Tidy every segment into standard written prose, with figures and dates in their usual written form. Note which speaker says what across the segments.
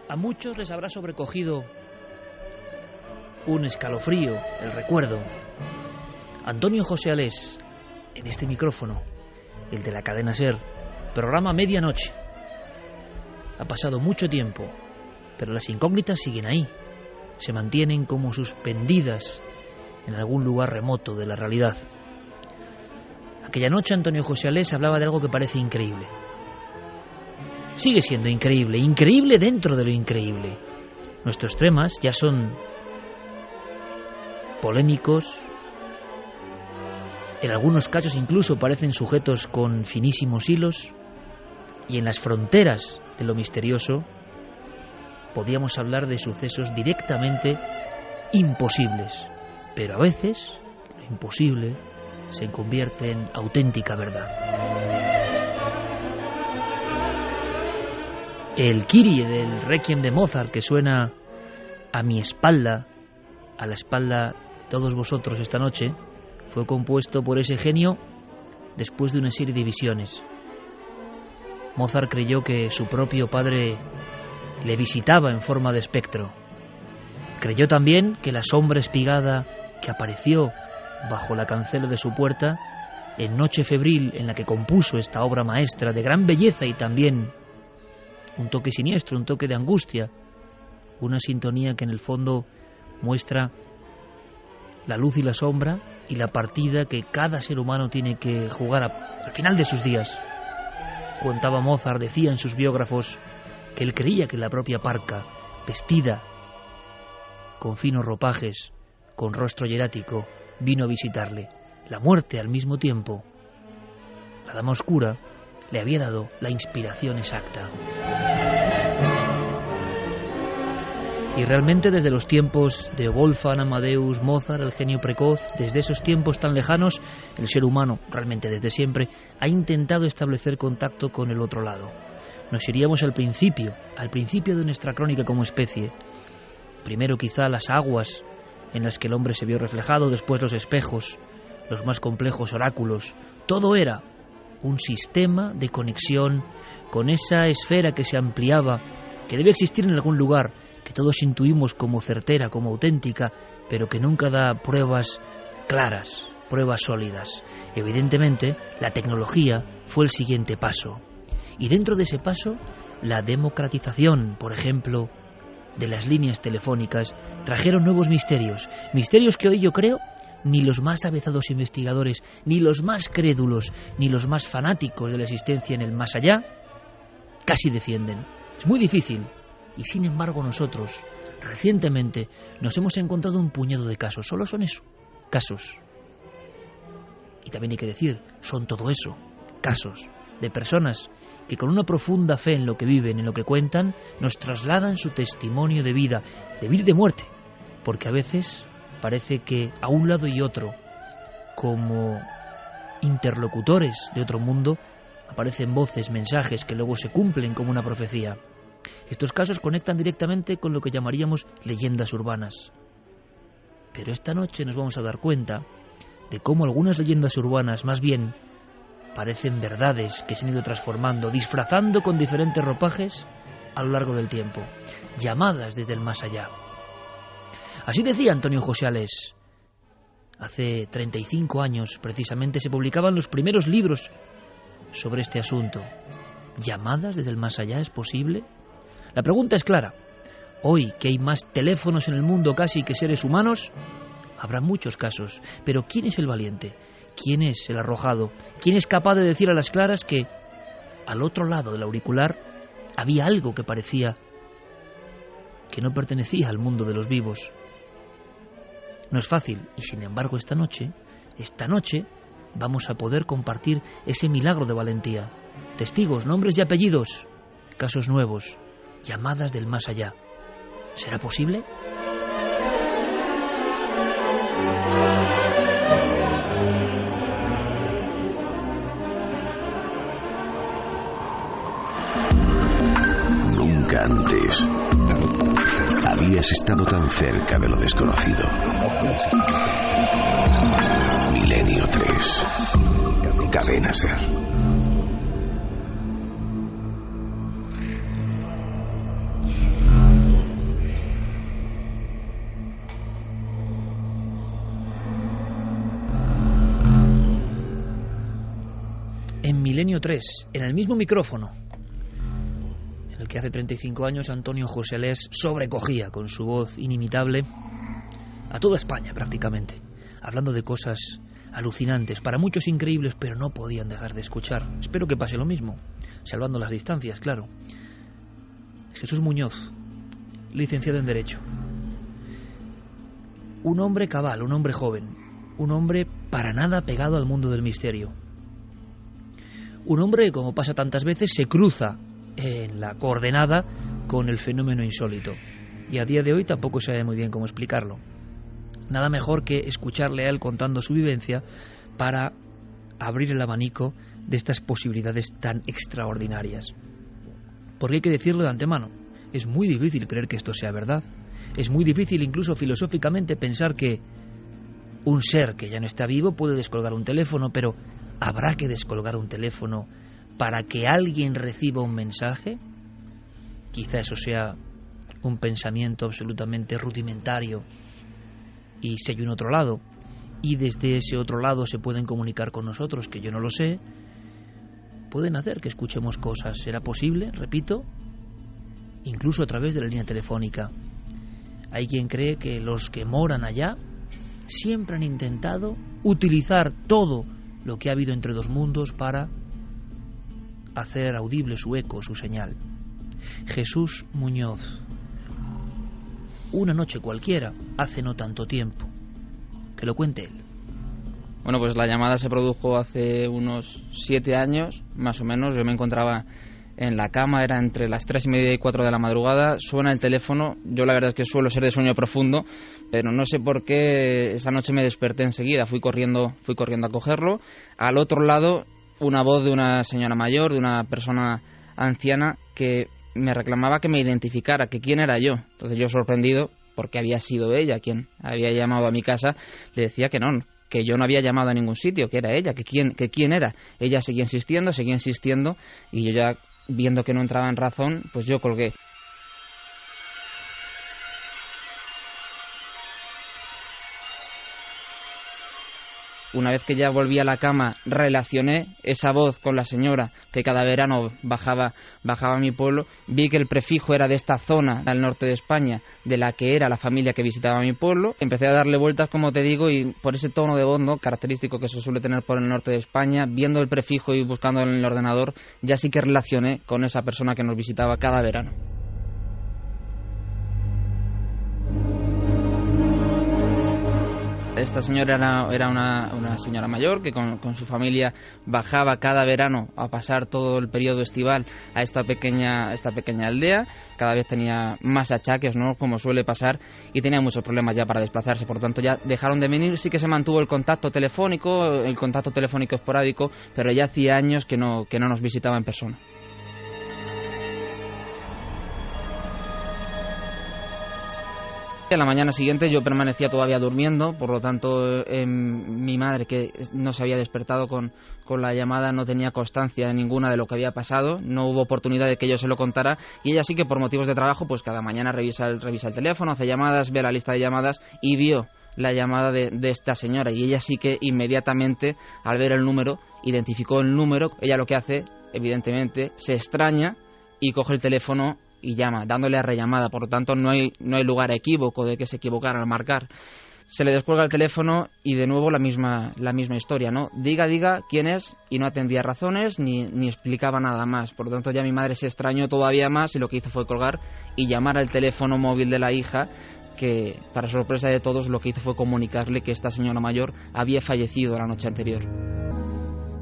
Speaker 1: A muchos les habrá sobrecogido un escalofrío, el recuerdo. Antonio José Alés, en este micrófono, el de la cadena SER, programa Medianoche. Ha pasado mucho tiempo, pero las incógnitas siguen ahí, se mantienen como suspendidas en algún lugar remoto de la realidad. Aquella noche Antonio José Alés hablaba de algo que parece increíble. Sigue siendo increíble, increíble dentro de lo increíble. Nuestros temas ya son polémicos, en algunos casos incluso parecen sujetos con finísimos hilos, y en las fronteras de lo misterioso podíamos hablar de sucesos directamente imposibles, pero a veces lo imposible se convierte en auténtica verdad. El Kyrie del Requiem de Mozart, que suena a mi espalda, a la espalda de todos vosotros esta noche, fue compuesto por ese genio después de una serie de visiones. Mozart creyó que su propio padre le visitaba en forma de espectro. Creyó también que la sombra espigada que apareció bajo la cancela de su puerta en noche febril en la que compuso esta obra maestra de gran belleza y también un toque siniestro, un toque de angustia, una sintonía que en el fondo muestra la luz y la sombra y la partida que cada ser humano tiene que jugar al final de sus días. Contaba Mozart, decía en sus biógrafos, que él creía que la propia Parca, vestida con finos ropajes, con rostro hierático, vino a visitarle. La muerte, al mismo tiempo, la dama oscura, le había dado la inspiración exacta. Y realmente desde los tiempos de Wolfgang Amadeus Mozart, el genio precoz, desde esos tiempos tan lejanos, el ser humano, realmente desde siempre, ha intentado establecer contacto con el otro lado. Nos iríamos al principio de nuestra crónica como especie. Primero quizá las aguas en las que el hombre se vio reflejado, después los espejos, los más complejos oráculos. Todo era un sistema de conexión con esa esfera que se ampliaba, que debe existir en algún lugar, que todos intuimos como certera, como auténtica, pero que nunca da pruebas claras, pruebas sólidas. Evidentemente, la tecnología fue el siguiente paso. Y dentro de ese paso, la democratización, por ejemplo, de las líneas telefónicas, trajeron nuevos misterios. Misterios que hoy yo creo ni los más avezados investigadores, ni los más crédulos, ni los más fanáticos de la existencia en el más allá, casi defienden. Es muy difícil. Y sin embargo nosotros, recientemente, nos hemos encontrado un puñado de casos. Solo son eso, casos. Y también hay que decir, son todo eso, casos de personas que con una profunda fe en lo que viven, en lo que cuentan, nos trasladan su testimonio de vida y de muerte. Porque a veces parece que a un lado y otro, como interlocutores de otro mundo, aparecen voces, mensajes que luego se cumplen como una profecía. Estos casos conectan directamente con lo que llamaríamos leyendas urbanas. Pero esta noche nos vamos a dar cuenta de cómo algunas leyendas urbanas más bien parecen verdades que se han ido transformando, disfrazando con diferentes ropajes a lo largo del tiempo, llamadas desde el más allá. Así decía Antonio José Alés. Hace 35 años, precisamente, se publicaban los primeros libros sobre este asunto. ¿Llamadas desde el más allá es posible? La pregunta es clara. Hoy, que hay más teléfonos en el mundo casi que seres humanos, habrá muchos casos. Pero ¿quién es el valiente? ¿Quién es el arrojado? ¿Quién es capaz de decir a las claras que al otro lado del auricular había algo que parecía que no pertenecía al mundo de los vivos? No es fácil, y sin embargo esta noche vamos a poder compartir ese milagro de valentía. Testigos, nombres y apellidos, casos nuevos, llamadas del más allá. ¿Será posible?
Speaker 2: Nunca antes habías estado tan cerca de lo desconocido. Milenio 3. Cadena SER.
Speaker 1: Milenio 3, en el mismo micrófono en el que hace 35 años Antonio José Les sobrecogía con su voz inimitable a toda España prácticamente, hablando de cosas alucinantes, para muchos increíbles, pero no podían dejar de escuchar. Espero que pase lo mismo, salvando las distancias, claro. Jesús Muñoz, licenciado en Derecho. Un hombre cabal, un hombre joven, un hombre para nada pegado al mundo del misterio. Un hombre, como pasa tantas veces, se cruza en la coordenada con el fenómeno insólito. Y a día de hoy tampoco sabe muy bien cómo explicarlo. Nada mejor que escucharle a él contando su vivencia para abrir el abanico de estas posibilidades tan extraordinarias. Porque hay que decirlo de antemano, es muy difícil creer que esto sea verdad. Es muy difícil incluso filosóficamente pensar que un ser que ya no está vivo puede descolgar un teléfono, pero ¿habrá que descolgar un teléfono para que alguien reciba un mensaje? Quizá eso sea un pensamiento absolutamente rudimentario y si hay un otro lado, y desde ese otro lado se pueden comunicar con nosotros, que yo no lo sé, pueden hacer que escuchemos cosas. ¿Será posible? Repito, incluso a través de la línea telefónica. Hay quien cree que los que moran allá siempre han intentado utilizar todo lo que ha habido entre dos mundos para hacer audible su eco, su señal. Jesús Muñoz. Una noche cualquiera, hace no tanto tiempo. Que lo cuente él.
Speaker 3: Bueno, pues la llamada se produjo hace unos 7 años, más o menos. Yo me encontraba en la cama, era entre las 3:30 y 4 de la madrugada. Suena el teléfono. Yo la verdad es que suelo ser de sueño profundo, pero no sé por qué esa noche me desperté enseguida. Fui corriendo a cogerlo. Al otro lado, una voz de una señora mayor, de una persona anciana, que me reclamaba que me identificara, que quién era yo. Entonces yo, sorprendido, porque había sido ella quien había llamado a mi casa, le decía que no, que yo no había llamado a ningún sitio, que era ella, que quién era. Ella seguía insistiendo, y yo ya, viendo que no entraba en razón, pues yo colgué. Una vez que ya volví a la cama, relacioné esa voz con la señora que cada verano bajaba a mi pueblo. Vi que el prefijo era de esta zona del norte de España, de la que era la familia que visitaba mi pueblo. Empecé a darle vueltas, como te digo, y por ese tono de voz, ¿no?, característico que se suele tener por el norte de España, viendo el prefijo y buscando en el ordenador, ya sí que relacioné con esa persona que nos visitaba cada verano. Esta señora era una señora mayor que con su familia bajaba cada verano a pasar todo el periodo estival a esta pequeña aldea. Cada vez tenía más achaques, ¿no?, como suele pasar, y tenía muchos problemas ya para desplazarse. Por tanto, ya dejaron de venir. Sí que se mantuvo el contacto telefónico esporádico, pero ya hacía años que no nos visitaba en persona. A la mañana siguiente yo permanecía todavía durmiendo, por lo tanto mi madre, que no se había despertado con la llamada, no tenía constancia ninguna de lo que había pasado, no hubo oportunidad de que yo se lo contara, y ella sí que por motivos de trabajo, pues cada mañana revisa el teléfono, hace llamadas, ve la lista de llamadas y vio la llamada de esta señora, y ella sí que inmediatamente, al ver el número, identificó el número. Ella lo que hace, evidentemente, se extraña y coge el teléfono y llama, dándole a rellamada. Por lo tanto, no hay lugar a equívoco de que se equivocara al marcar. Se le descuelga el teléfono y de nuevo la misma historia, ¿no? Diga quién es, y no atendía razones ni explicaba nada más. Por lo tanto, ya mi madre se extrañó todavía más y lo que hizo fue colgar y llamar al teléfono móvil de la hija, que para sorpresa de todos lo que hizo fue comunicarle que esta señora mayor había fallecido la noche anterior.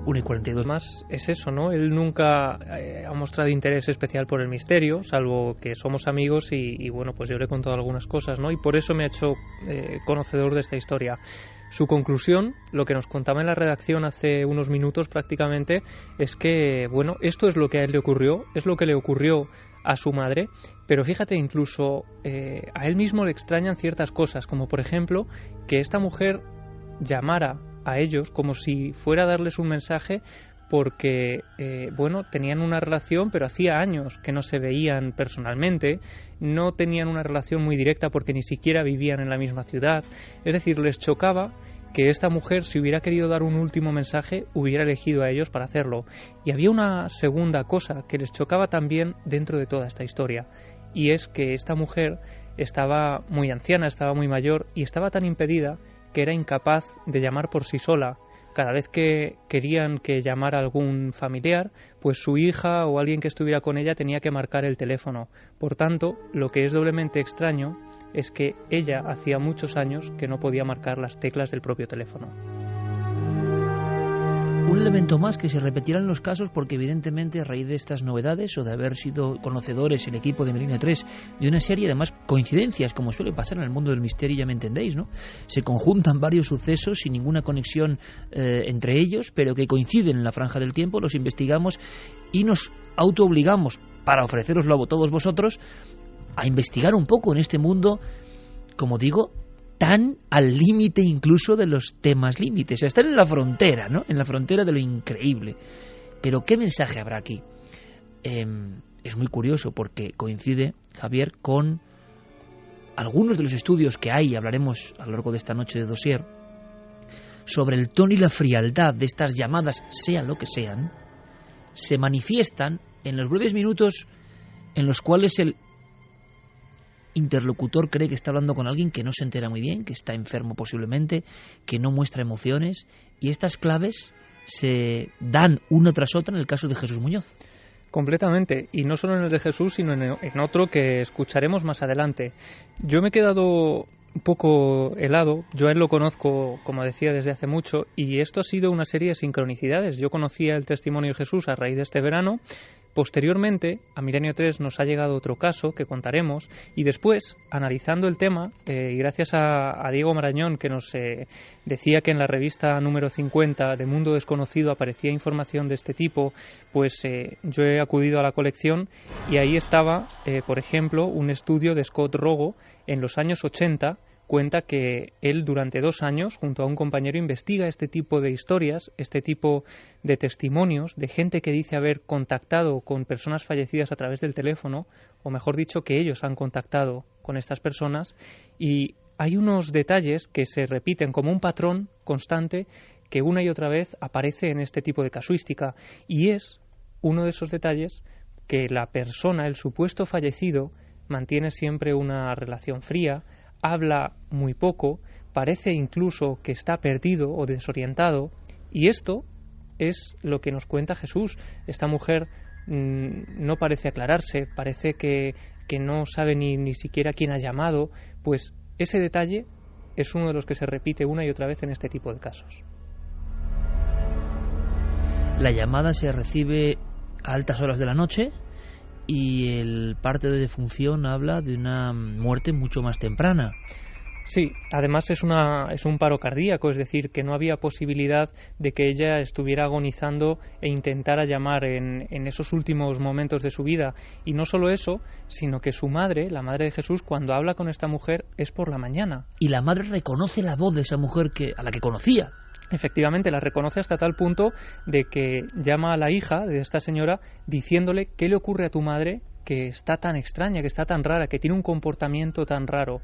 Speaker 1: 1:42
Speaker 4: más es eso, ¿no? Él nunca ha mostrado interés especial por el misterio, salvo que somos amigos y bueno, pues yo le he contado algunas cosas, ¿no? Y por eso me ha hecho conocedor de esta historia. Su conclusión, lo que nos contaba en la redacción hace unos minutos prácticamente, es que, bueno, esto es lo que a él le ocurrió, es lo que le ocurrió a su madre, pero fíjate, incluso a él mismo le extrañan ciertas cosas, como por ejemplo que esta mujer llamara a ellos como si fuera a darles un mensaje, porque bueno, tenían una relación, pero hacía años que no se veían personalmente, no tenían una relación muy directa porque ni siquiera vivían en la misma ciudad. Es decir, les chocaba que esta mujer, si hubiera querido dar un último mensaje, hubiera elegido a ellos para hacerlo. Y había una segunda cosa que les chocaba también dentro de toda esta historia, y es que esta mujer estaba muy anciana, estaba muy mayor y estaba tan impedida que era incapaz de llamar por sí sola. Cada vez que querían que llamara a algún familiar, pues su hija o alguien que estuviera con ella tenía que marcar el teléfono. Por tanto, lo que es doblemente extraño es que ella hacía muchos años que no podía marcar las teclas del propio teléfono.
Speaker 1: Un elemento más que se repetirá en los casos porque evidentemente a raíz de estas novedades o de haber sido conocedores el equipo de Milenio 3 de una serie además coincidencias, como suele pasar en el mundo del misterio, ya me entendéis, ¿no? Se conjuntan varios sucesos sin ninguna conexión entre ellos, pero que coinciden en la franja del tiempo, los investigamos y nos autoobligamos, para ofreceroslo a todos vosotros, a investigar un poco en este mundo, como digo, tan al límite incluso de los temas límites. Están en la frontera, ¿no? En la frontera de lo increíble. Pero ¿qué mensaje habrá aquí? Es muy curioso porque coincide, Javier, con algunos de los estudios que hay, hablaremos a lo largo de esta noche de Dossier, sobre el tono y la frialdad de estas llamadas, sea lo que sean, se manifiestan en los breves minutos en los cuales el interlocutor cree que está hablando con alguien que no se entera muy bien, que está enfermo posiblemente, que no muestra emociones, y estas claves se dan una tras otra en el caso de Jesús Muñoz.
Speaker 4: Completamente, y no solo en el de Jesús, sino en otro que escucharemos más adelante. Yo me he quedado un poco helado. Yo a él lo conozco, como decía, desde hace mucho, y esto ha sido una serie de sincronicidades. Yo conocía el testimonio de Jesús a raíz de este verano. Posteriormente, a Milenio 3 nos ha llegado otro caso que contaremos, y después, analizando el tema, y gracias a Diego Marañón, que nos decía que en la revista número 50 de Mundo Desconocido aparecía información de este tipo, pues yo he acudido a la colección y ahí estaba, por ejemplo, un estudio de Scott Rogo en los años 80. Cuenta que él durante 2 años, junto a un compañero, investiga este tipo de historias, este tipo de testimonios de gente que dice haber contactado con personas fallecidas a través del teléfono, o mejor dicho, que ellos han contactado con estas personas, y hay unos detalles que se repiten como un patrón constante que una y otra vez aparece en este tipo de casuística, y es uno de esos detalles que la persona, el supuesto fallecido, mantiene siempre una relación fría, habla muy poco, parece incluso que está perdido o desorientado, y esto es lo que nos cuenta Jesús. Esta mujer no parece aclararse, parece que no sabe ni siquiera quién ha llamado. Pues ese detalle es uno de los que se repite una y otra vez en este tipo de casos.
Speaker 1: La llamada se recibe a altas horas de la noche y el parte de defunción habla de una muerte mucho más temprana.
Speaker 4: Sí, además es un paro cardíaco, es decir, que no había posibilidad de que ella estuviera agonizando e intentara llamar en esos últimos momentos de su vida. Y no solo eso, sino que su madre, la madre de Jesús, cuando habla con esta mujer es por la mañana.
Speaker 1: Y la madre reconoce la voz de esa mujer a la que conocía.
Speaker 4: Efectivamente, la reconoce hasta tal punto de que llama a la hija de esta señora diciéndole qué le ocurre a tu madre, que está tan extraña, que está tan rara, que tiene un comportamiento tan raro.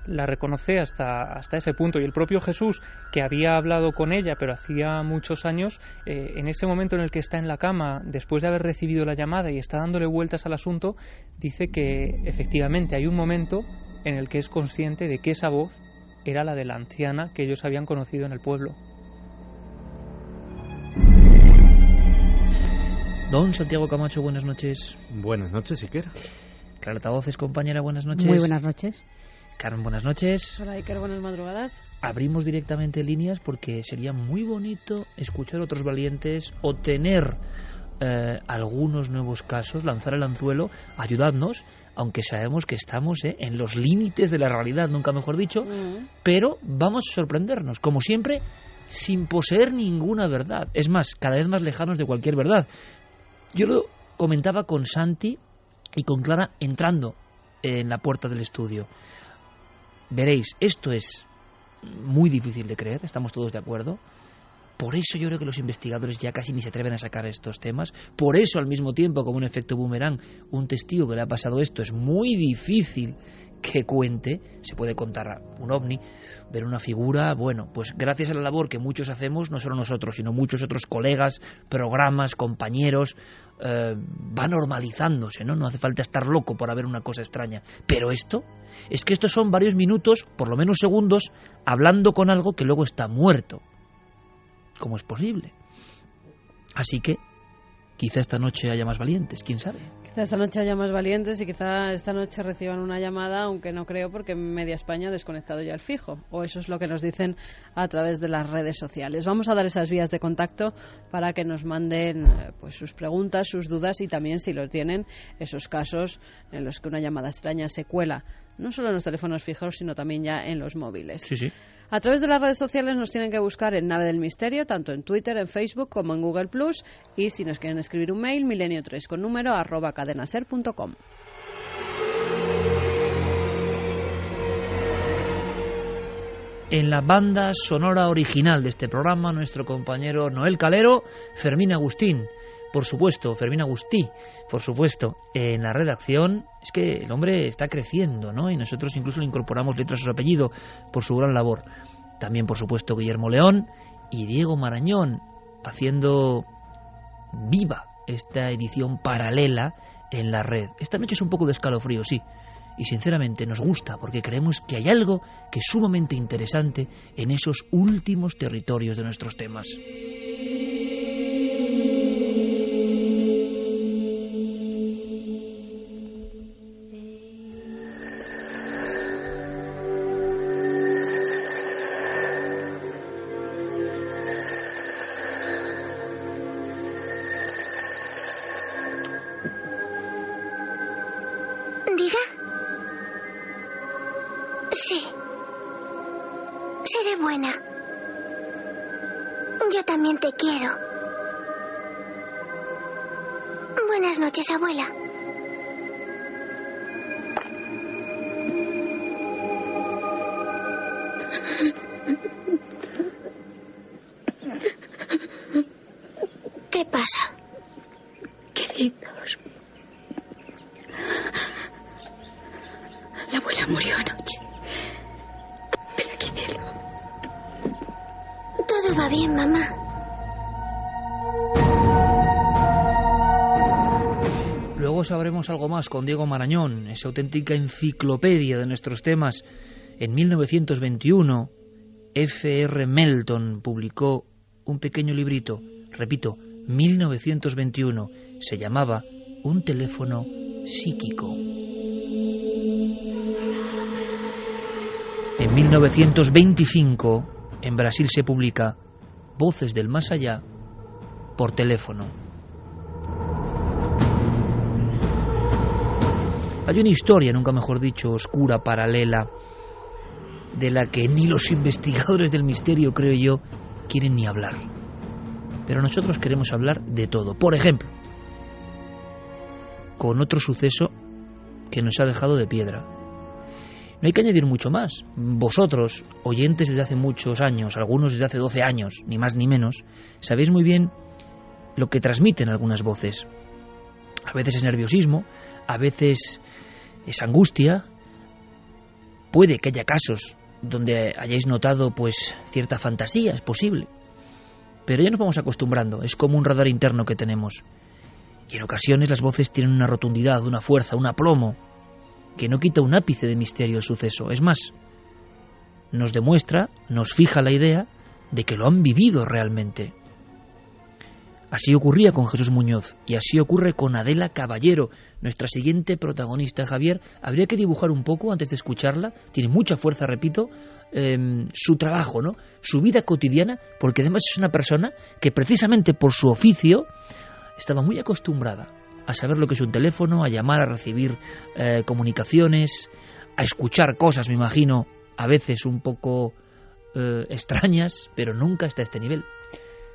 Speaker 4: La reconoce hasta ese punto, y el propio Jesús, que había hablado con ella pero hacía muchos años, en ese momento en el que está en la cama después de haber recibido la llamada y está dándole vueltas al asunto, dice que efectivamente hay un momento en el que es consciente de que esa voz era la de la anciana que ellos habían conocido en el pueblo.
Speaker 1: Don Santiago Camacho, buenas noches.
Speaker 5: Buenas noches, Iker.
Speaker 1: Clara Tavoces, compañera, buenas noches.
Speaker 6: Muy buenas noches.
Speaker 1: Carmen, buenas noches.
Speaker 6: Hola, Iker, buenas madrugadas.
Speaker 1: Abrimos directamente líneas porque sería muy bonito escuchar a otros valientes o tener algunos nuevos casos, lanzar el anzuelo, ayudadnos, aunque sabemos que estamos en los límites de la realidad, nunca mejor dicho, pero vamos a sorprendernos, como siempre, sin poseer ninguna verdad. Es más, cada vez más lejanos de cualquier verdad. Yo lo comentaba con Santi y con Clara entrando en la puerta del estudio. Veréis, esto es muy difícil de creer, estamos todos de acuerdo. Por eso yo creo que los investigadores ya casi ni se atreven a sacar estos temas. Por eso, al mismo tiempo, como un efecto boomerang, un testigo que le ha pasado esto, es muy difícil que cuente, se puede contar un ovni, ver una figura, bueno, pues gracias a la labor que muchos hacemos, no solo nosotros, sino muchos otros colegas, programas, compañeros, va normalizándose, ¿no? No hace falta estar loco para ver una cosa extraña. Pero esto, es que estos son varios minutos, por lo menos segundos, hablando con algo que luego está muerto. ¿Cómo es posible? Así que quizá esta noche haya más valientes, quién sabe.
Speaker 6: Quizá esta noche haya más valientes y quizá esta noche reciban una llamada, aunque no creo, porque media España ha desconectado ya el fijo. O eso es lo que nos dicen a través de las redes sociales. Vamos a dar esas vías de contacto para que nos manden pues sus preguntas, sus dudas y también, si lo tienen, esos casos en los que una llamada extraña se cuela, no solo en los teléfonos fijos, sino también ya en los móviles.
Speaker 1: Sí, sí.
Speaker 6: A través de las redes sociales nos tienen que buscar en Nave del Misterio, tanto en Twitter, en Facebook como en Google+, y si nos quieren escribir un mail, milenio3 con número @cadenaser.com.
Speaker 1: En la banda sonora original de este programa, nuestro compañero Noel Calero, Fermín Agustín, por supuesto, Fermín Agustí, por supuesto, en la redacción. Es que el hombre está creciendo, ¿no? Y nosotros incluso le incorporamos letras a su apellido por su gran labor. También, por supuesto, Guillermo León y Diego Marañón, haciendo viva esta edición paralela en la red. Esta noche es un poco de escalofrío, sí, y sinceramente nos gusta porque creemos que hay algo que es sumamente interesante en esos últimos territorios de nuestros temas.
Speaker 5: Buenas noches, abuela. ¿Qué pasa?
Speaker 7: Queridos, la abuela murió anoche. Ven aquí, cielo.
Speaker 5: Todo va bien, mamá.
Speaker 1: Luego sabremos algo más con Diego Marañón, esa auténtica enciclopedia de nuestros temas. En 1921, F.R. Melton publicó un pequeño librito, repito, 1921, se llamaba Un teléfono psíquico. En 1925, en Brasil se publica Voces del Más Allá por teléfono. Hay una historia, nunca mejor dicho, oscura, paralela, de la que ni los investigadores del misterio, creo yo, quieren ni hablar. Pero nosotros queremos hablar de todo. Por ejemplo, con otro suceso que nos ha dejado de piedra. No hay que añadir mucho más. Vosotros, oyentes desde hace muchos años, algunos desde hace 12 años, ni más ni menos, sabéis muy bien lo que transmiten algunas voces. A veces es nerviosismo, a veces es angustia. Puede que haya casos donde hayáis notado pues cierta fantasía, es posible. Pero ya nos vamos acostumbrando, es como un radar interno que tenemos. Y en ocasiones las voces tienen una rotundidad, una fuerza, un aplomo, que no quita un ápice de misterio al suceso. Es más, nos demuestra, nos fija la idea de que lo han vivido realmente. Así ocurría con Jesús Muñoz y así ocurre con Adela Caballero, nuestra siguiente protagonista. Javier, habría que dibujar un poco antes de escucharla. Tiene mucha fuerza, repito, su trabajo, ¿no? Su vida cotidiana, porque además es una persona que precisamente por su oficio estaba muy acostumbrada a saber lo que es un teléfono, a llamar, a recibir comunicaciones, a escuchar cosas, me imagino, a veces un poco extrañas, pero nunca hasta este nivel.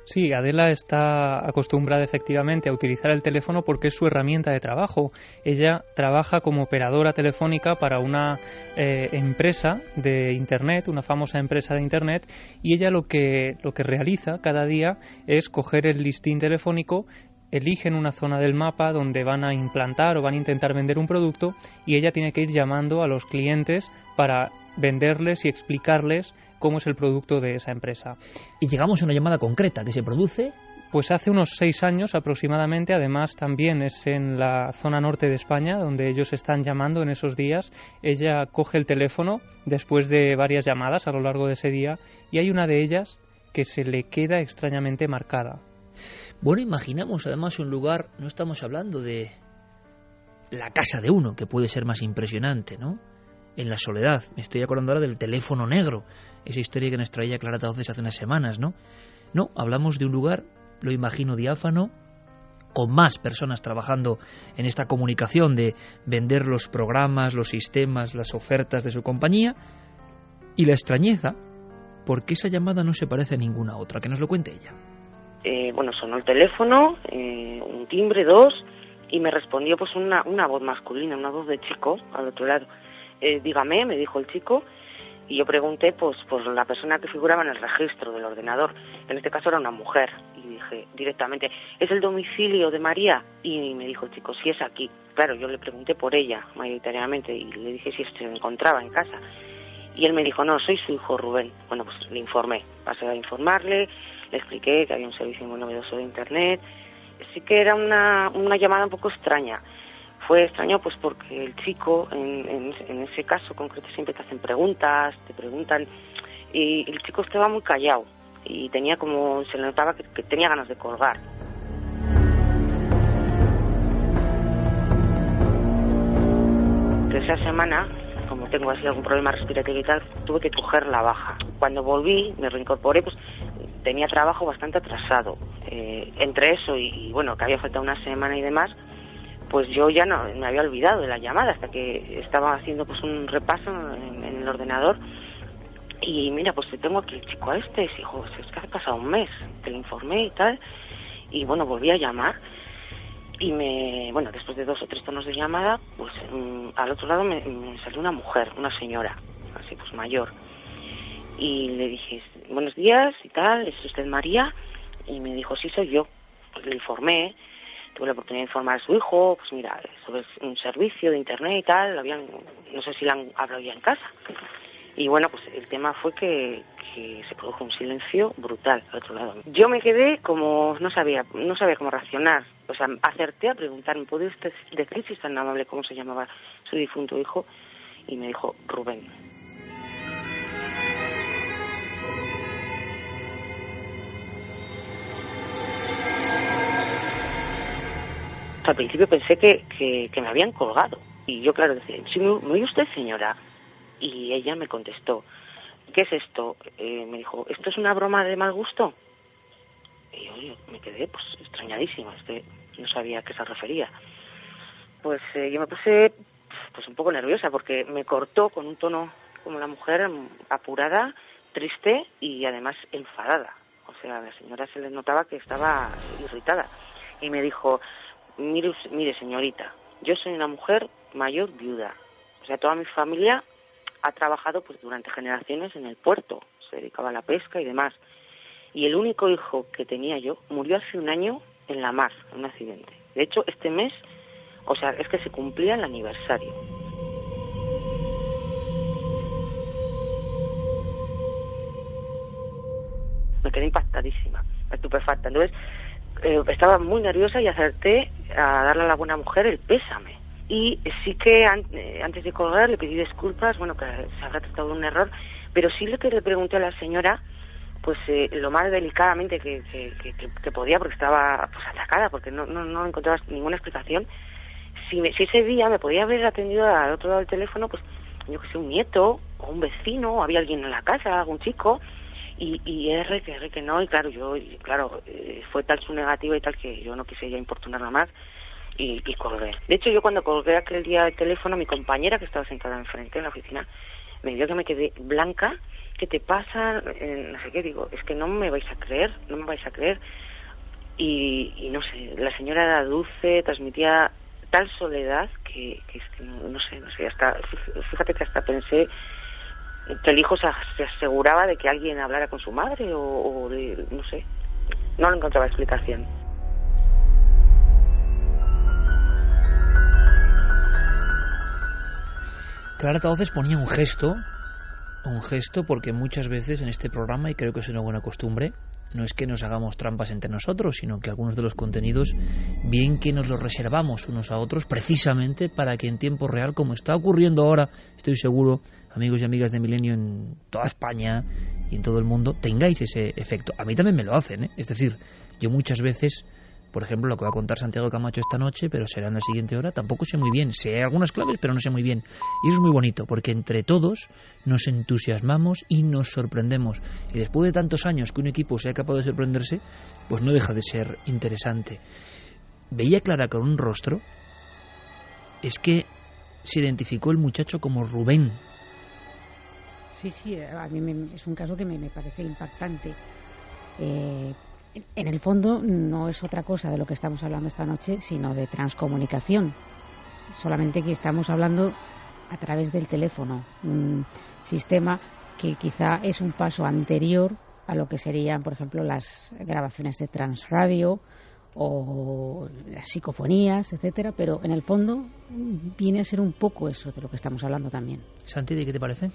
Speaker 4: Sí, Adela está acostumbrada efectivamente a utilizar el teléfono porque es su herramienta de trabajo. Ella trabaja como operadora telefónica para una empresa de Internet, una famosa empresa de Internet, y ella lo que realiza cada día es coger el listín telefónico eligen una zona del mapa donde van a implantar o van a intentar vender un producto y ella tiene que ir llamando a los clientes para venderles y explicarles cómo es el producto de esa empresa.
Speaker 1: Y llegamos a una llamada concreta que se produce.
Speaker 4: Pues hace unos 6 años aproximadamente, además también es en la zona norte de España donde ellos están llamando en esos días. Ella coge el teléfono después de varias llamadas a lo largo de ese día y hay una de ellas que se le queda extrañamente marcada.
Speaker 1: Bueno, imaginamos además un lugar, no estamos hablando de la casa de uno, que puede ser más impresionante, ¿no? En la soledad. Me estoy acordando ahora del teléfono negro, esa historia que nos traía Clara Tauces hace unas semanas, ¿no? No, hablamos de un lugar, lo imagino diáfano, con más personas trabajando en esta comunicación de vender los programas, los sistemas, las ofertas de su compañía, y la extrañeza, porque esa llamada no se parece a ninguna otra. Que nos lo cuente ella.
Speaker 8: Bueno, sonó el teléfono, un timbre, 2, y me respondió pues una voz masculina, una voz de chico al otro lado. Dígame, me dijo el chico, y yo pregunté pues por la persona que figuraba en el registro del ordenador. En este caso era una mujer, y dije directamente, ¿es el domicilio de María? Y me dijo el chico, sí, es aquí. Claro, yo le pregunté por ella mayoritariamente y le dije si se encontraba en casa. Y él me dijo, no, soy su hijo Rubén. Bueno, pues le informé, pasé a informarle, le expliqué que había un servicio muy novedoso de Internet. Sí que era una llamada un poco extraña. Fue extraño pues porque el chico, en ese caso concreto, siempre te hacen preguntas, te preguntan, y el chico estaba muy callado y tenía como, se le notaba que tenía ganas de colgar. Esa semana, como tengo así algún problema respiratorio y tal, tuve que coger la baja. Cuando volví, me reincorporé, pues tenía trabajo bastante atrasado. Entre eso y bueno, que había faltado una semana y demás, pues yo ya no me había olvidado de la llamada hasta que estaba haciendo pues un repaso en el ordenador y mira, pues te tengo aquí el chico este, y dijo, es que hace pasado un mes, te lo informé y tal, y bueno, volví a llamar y bueno, después de 2 o 3 tonos de llamada, pues al otro lado me salió una mujer, una señora, así pues mayor, y le dije, buenos días y tal, ¿es usted María? Y me dijo, sí, soy yo. Le informé, tuve la oportunidad de informar a su hijo, pues mira, sobre un servicio de Internet y tal, no sé si lo han hablado ya en casa. Y bueno, pues el tema fue que se produjo un silencio brutal al otro lado. Yo me quedé como, no sabía cómo reaccionar. O sea, acerté a preguntar, ¿me puede usted decir si es tan amable cómo se llamaba su difunto hijo? Y me dijo, Rubén. Al principio pensé que me habían colgado. Y yo, claro, decía, ¿sí me oye usted, señora? Y ella me contestó, ¿qué es esto? Me dijo, ¿esto es una broma de mal gusto? Y yo me quedé pues extrañadísima, no sabía a qué se refería. Pues yo me puse pues un poco nerviosa porque me cortó con un tono como la mujer, apurada, triste y además enfadada. O sea, a la señora se le notaba que estaba irritada. Y me dijo, mire señorita, yo soy una mujer mayor viuda. O sea, toda mi familia ha trabajado pues durante generaciones en el puerto, se dedicaba a la pesca y demás. Y el único hijo que tenía yo murió hace un año en la mar, en un accidente. De hecho, este mes, o sea, es que se cumplía el aniversario. Me quedé impactadísima, estupefacta. Entonces, estaba muy nerviosa y acerté a darle a la buena mujer el pésame. Y sí que antes de colgar le pedí disculpas, bueno, que se habrá tratado de un error, pero sí le pregunté a la señora, pues lo más delicadamente que podía, porque estaba pues atacada, porque no encontraba ninguna explicación, si ese día me podía haber atendido al otro lado del teléfono, pues yo que sé, un nieto o un vecino, o había alguien en la casa, algún chico, y que no, y claro, fue tal su negativa y tal que yo no quise ya importunarla más. Y colgué. De hecho, yo cuando colgué aquel día el teléfono, mi compañera que estaba sentada enfrente en la oficina me vio que me quedé blanca. ¿Qué te pasa? No sé qué, digo, es que no me vais a creer. Y no sé, la señora era dulce, transmitía tal soledad que es que no sé, hasta, fíjate que hasta pensé que el hijo se aseguraba de que alguien hablara con su madre o no sé, no le encontraba explicación.
Speaker 1: Clara Altavoces ponía un gesto porque muchas veces en este programa, y creo que es una buena costumbre, no es que nos hagamos trampas entre nosotros, sino que algunos de los contenidos, bien que nos los reservamos unos a otros, precisamente para que en tiempo real, como está ocurriendo ahora, estoy seguro, amigos y amigas de Milenio en toda España y en todo el mundo, tengáis ese efecto. A mí también me lo hacen, ¿eh? Es decir, yo muchas veces, por ejemplo, lo que va a contar Santiago Camacho esta noche, pero será en la siguiente hora, tampoco sé muy bien. Sé algunas claves, pero no sé muy bien. Y eso es muy bonito, porque entre todos nos entusiasmamos y nos sorprendemos. Y después de tantos años que un equipo sea capaz de sorprenderse, pues no deja de ser interesante. Veía Clara con un rostro, es que se identificó el muchacho como Rubén.
Speaker 9: Sí, a mí es un caso que me parece impactante. En el fondo no es otra cosa de lo que estamos hablando esta noche, sino de transcomunicación. Solamente que estamos hablando a través del teléfono, un sistema que quizá es un paso anterior a lo que serían, por ejemplo, las grabaciones de transradio o las psicofonías, etcétera, pero en el fondo viene a ser un poco eso de lo que estamos hablando también.
Speaker 1: Santi, ¿qué te parece?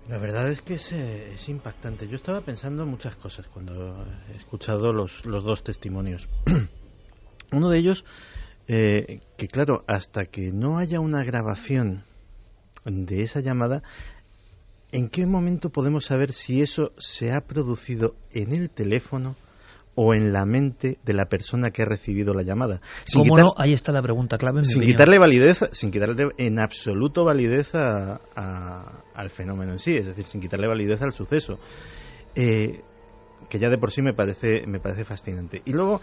Speaker 10: La verdad es que es impactante. Yo estaba pensando en muchas cosas cuando he escuchado los dos testimonios. Uno de ellos, que claro, hasta que no haya una grabación de esa llamada, ¿en qué momento podemos saber si eso se ha producido en el teléfono o en la mente de la persona que ha recibido la llamada?
Speaker 1: ¿Cómo no? Ahí está la pregunta clave.
Speaker 10: Sin quitarle en absoluto validez al fenómeno en sí, es decir, sin quitarle validez al suceso, que ya de por sí me parece fascinante. Y luego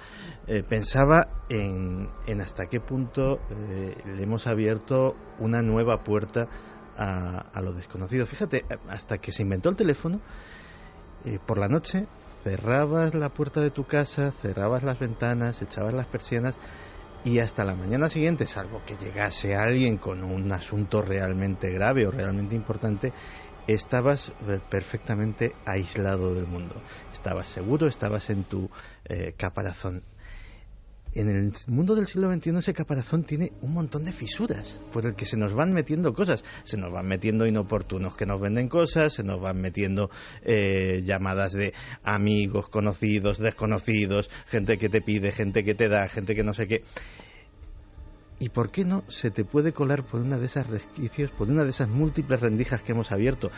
Speaker 10: pensaba en hasta qué punto le hemos abierto una nueva puerta a lo desconocido. Fíjate, hasta que se inventó el teléfono, por la noche cerrabas la puerta de tu casa, cerrabas las ventanas, echabas las persianas y hasta la mañana siguiente, salvo que llegase alguien con un asunto realmente grave o realmente importante, estabas perfectamente aislado del mundo. Estabas seguro, estabas en tu caparazón. En el mundo del siglo XXI ese caparazón tiene un montón de fisuras por el que se nos van metiendo cosas. Se nos van metiendo inoportunos que nos venden cosas, se nos van metiendo llamadas de amigos, conocidos, desconocidos, gente que te pide, gente que te da, gente que no sé qué. ¿Y por qué no se te puede colar por una de esas resquicios, por una de esas múltiples rendijas que hemos abierto?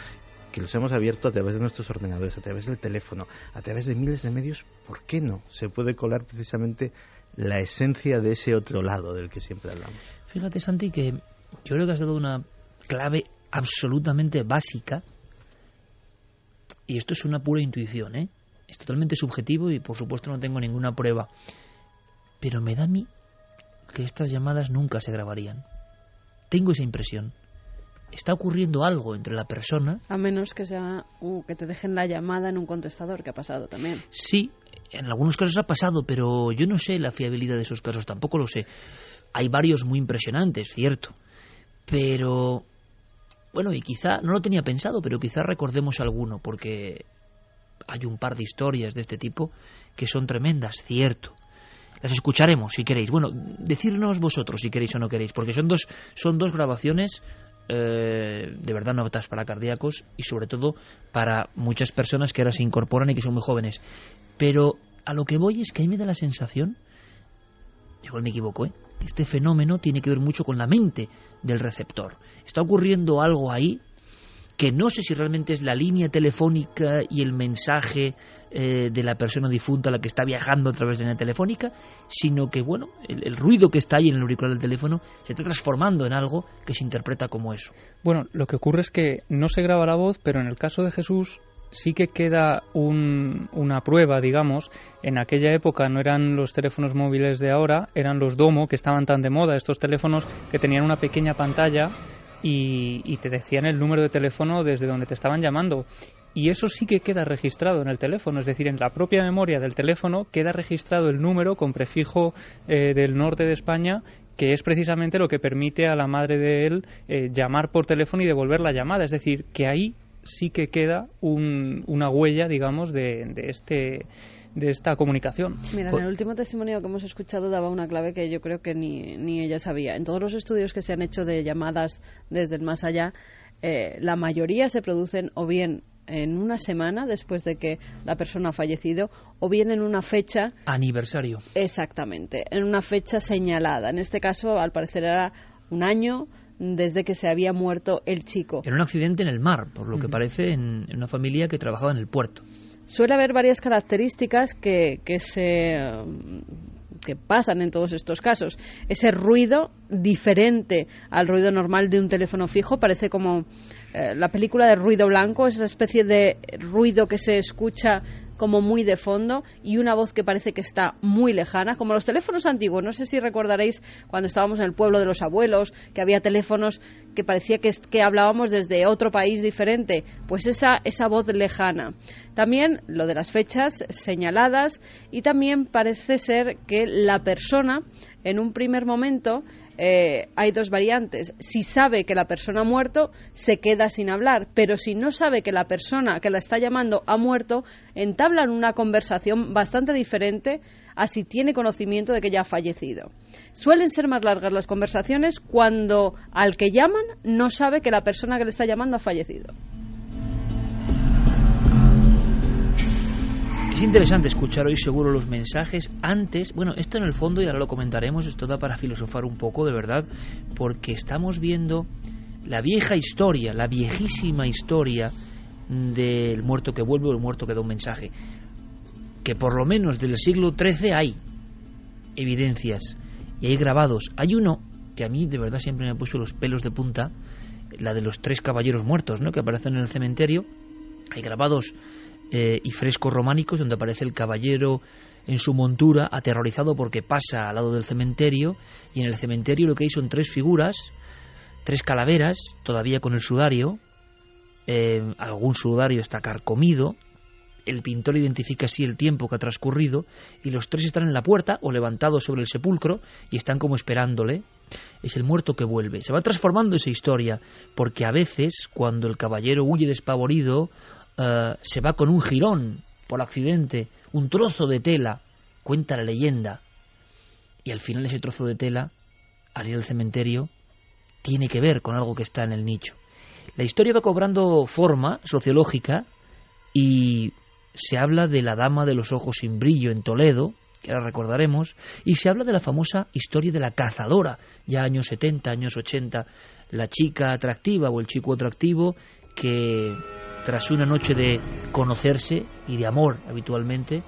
Speaker 10: Que los hemos abierto a través de nuestros ordenadores, a través del teléfono, a través de miles de medios. ¿Por qué no se puede colar precisamente la esencia de ese otro lado del que siempre hablamos?
Speaker 1: Fíjate, Santi, que yo creo que has dado una clave absolutamente básica, y esto es una pura intuición, ¿eh? Es totalmente subjetivo y por supuesto no tengo ninguna prueba, pero me da a mí que estas llamadas nunca se grabarían. Tengo esa impresión. Está ocurriendo algo entre la persona.
Speaker 6: A menos que sea que te dejen la llamada en un contestador, que ha pasado también.
Speaker 1: Sí, en algunos casos ha pasado, pero yo no sé la fiabilidad de esos casos, tampoco lo sé. Hay varios muy impresionantes, cierto. Pero, bueno, y quizá, no lo tenía pensado, pero quizá recordemos alguno, porque hay un par de historias de este tipo que son tremendas, cierto. Las escucharemos si queréis. Bueno, decirnos vosotros si queréis o no queréis, porque son dos grabaciones de verdad no aptas para cardíacos y sobre todo para muchas personas que ahora se incorporan y que son muy jóvenes. Pero a lo que voy es que a mí me da la sensación, igual me equivoco, este fenómeno tiene que ver mucho con la mente del receptor. Está ocurriendo algo ahí que no sé si realmente es la línea telefónica y el mensaje de la persona difunta la que está viajando a través de la línea telefónica, sino que, bueno, el ruido que está ahí en el auricular del teléfono se está transformando en algo que se interpreta como eso.
Speaker 4: Bueno, lo que ocurre es que no se graba la voz, pero en el caso de Jesús sí que queda una prueba, digamos. En aquella época no eran los teléfonos móviles de ahora, eran los Domo, que estaban tan de moda, estos teléfonos que tenían una pequeña pantalla y te decían el número de teléfono desde donde te estaban llamando. Y eso sí que queda registrado en el teléfono, es decir, en la propia memoria del teléfono queda registrado el número con prefijo del norte de España, que es precisamente lo que permite a la madre de él llamar por teléfono y devolver la llamada. Es decir, que ahí sí que queda una huella, digamos, de esta comunicación.
Speaker 6: Mira, en el último testimonio que hemos escuchado daba una clave que yo creo que ni ella sabía. En todos los estudios que se han hecho de llamadas desde el más allá, la mayoría se producen o bien en una semana después de que la persona ha fallecido o bien en una fecha...
Speaker 1: Aniversario.
Speaker 6: Exactamente, en una fecha señalada. En este caso, al parecer, era un año desde que se había muerto el chico.
Speaker 1: En un accidente en el mar, por lo que parece, en una familia que trabajaba en el puerto.
Speaker 6: Suele haber varias características que pasan en todos estos casos. Ese ruido diferente al ruido normal de un teléfono fijo, parece como la película de Ruido Blanco, esa especie de ruido que se escucha como muy de fondo y una voz que parece que está muy lejana, como los teléfonos antiguos. No sé si recordaréis cuando estábamos en el pueblo de los abuelos, que había teléfonos que parecía que hablábamos desde otro país diferente. Pues esa voz lejana. También lo de las fechas señaladas, y también parece ser que la persona, en un primer momento, hay dos variantes. Si sabe que la persona ha muerto, se queda sin hablar, pero si no sabe que la persona que la está llamando ha muerto, entablan una conversación bastante diferente a si tiene conocimiento de que ya ha fallecido. Suelen ser más largas las conversaciones cuando al que llaman no sabe que la persona que le está llamando ha fallecido.
Speaker 1: Es interesante escuchar hoy seguro los mensajes antes. Bueno, esto en el fondo, y ahora lo comentaremos, esto da para filosofar un poco, de verdad, porque estamos viendo la vieja historia, la viejísima historia del muerto que vuelve o el muerto que da un mensaje, que por lo menos del siglo XIII hay evidencias y hay grabados. Hay uno que a mí de verdad siempre me puso los pelos de punta, la de los 3 caballeros muertos, ¿no?, que aparecen en el cementerio. Hay grabados y frescos románicos donde aparece el caballero en su montura, aterrorizado porque pasa al lado del cementerio, y en el cementerio lo que hay son 3 figuras, 3 calaveras, todavía con el sudario, algún sudario está carcomido, el pintor identifica así el tiempo que ha transcurrido, y los 3 están en la puerta o levantados sobre el sepulcro y están como esperándole. Es el muerto que vuelve. Se va transformando esa historia, porque a veces, cuando el caballero huye despavorido, se va con un jirón por accidente, un trozo de tela, cuenta la leyenda, y al final ese trozo de tela, al ir al cementerio, tiene que ver con algo que está en el nicho. La historia va cobrando forma sociológica y se habla de la dama de los ojos sin brillo en Toledo, que ahora recordaremos, y se habla de la famosa historia de la cazadora, ya años 70, años 80, la chica atractiva o el chico atractivo que tras una noche de conocerse y de amor habitualmente,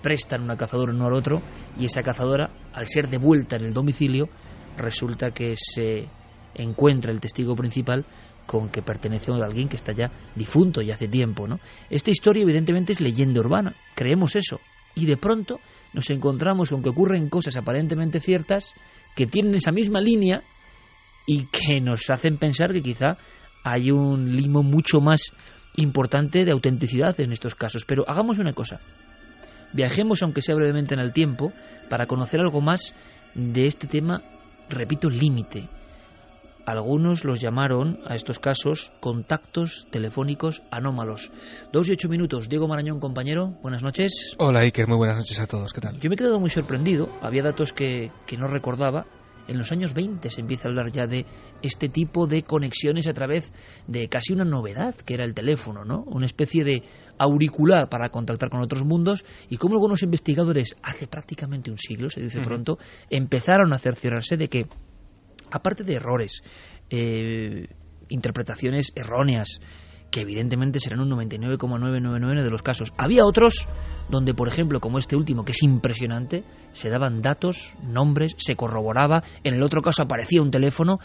Speaker 1: prestan una cazadora uno al otro, y esa cazadora, al ser devuelta en el domicilio, resulta que se encuentra el testigo principal con que pertenece a alguien que está ya difunto y hace tiempo, ¿no? Esta historia evidentemente es leyenda urbana, creemos eso, y de pronto nos encontramos con que ocurren cosas aparentemente ciertas que tienen esa misma línea y que nos hacen pensar que quizá hay un limo mucho más importante de autenticidad en estos casos. Pero hagamos una cosa, viajemos aunque sea brevemente en el tiempo para conocer algo más de este tema, repito, límite. Algunos los llamaron a estos casos contactos telefónicos anómalos. 2 y 8 minutos. Diego Marañón, compañero, buenas noches.
Speaker 11: Hola Iker, muy buenas noches a todos, ¿qué tal?
Speaker 1: Yo me he quedado muy sorprendido, había datos que no recordaba. En los años 20 se empieza a hablar ya de este tipo de conexiones a través de casi una novedad, que era el teléfono, ¿no? Una especie de auricular para contactar con otros mundos, y como algunos investigadores, hace prácticamente un siglo, se dice pronto, empezaron a cerciorarse de que, aparte de errores, interpretaciones erróneas, que evidentemente serán un 99,999 de los casos, había otros donde, por ejemplo, como este último, que es impresionante, se daban datos, nombres, se corroboraba, en el otro caso aparecía un teléfono.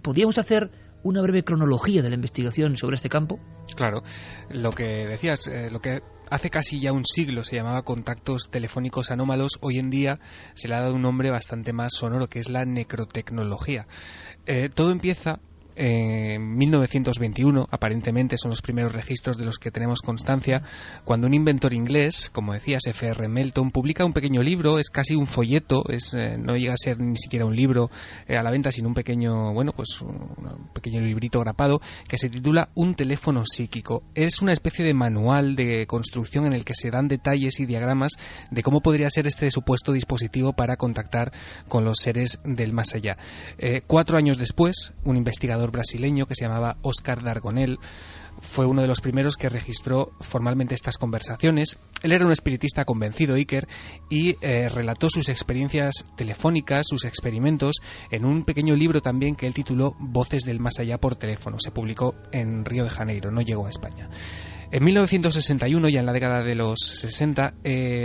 Speaker 1: ¿Podríamos hacer una breve cronología de la investigación sobre este campo?
Speaker 11: Claro, lo que decías, lo que hace casi ya un siglo se llamaba contactos telefónicos anómalos, hoy en día se le ha dado un nombre bastante más sonoro, que es la necrotecnología. Todo empieza en 1921, aparentemente son los primeros registros de los que tenemos constancia, cuando un inventor inglés, como decías, F.R. Melton, publica un pequeño libro, es casi un folleto, no llega a ser ni siquiera un libro a la venta, sino un pequeño, un pequeño librito grapado, que se titula Un teléfono psíquico. Es una especie de manual de construcción en el que se dan detalles y diagramas de cómo podría ser este supuesto dispositivo para contactar con los seres del más allá. 4 años después, un investigador brasileño que se llamaba Oscar Dargonel fue uno de los primeros que registró formalmente estas conversaciones. Él era un espiritista convencido, Iker, y relató sus experiencias telefónicas, sus experimentos, en un pequeño libro también que él tituló Voces del más allá por teléfono. Se publicó en Río de Janeiro, no llegó a España. En 1961, ya en la década de los 60,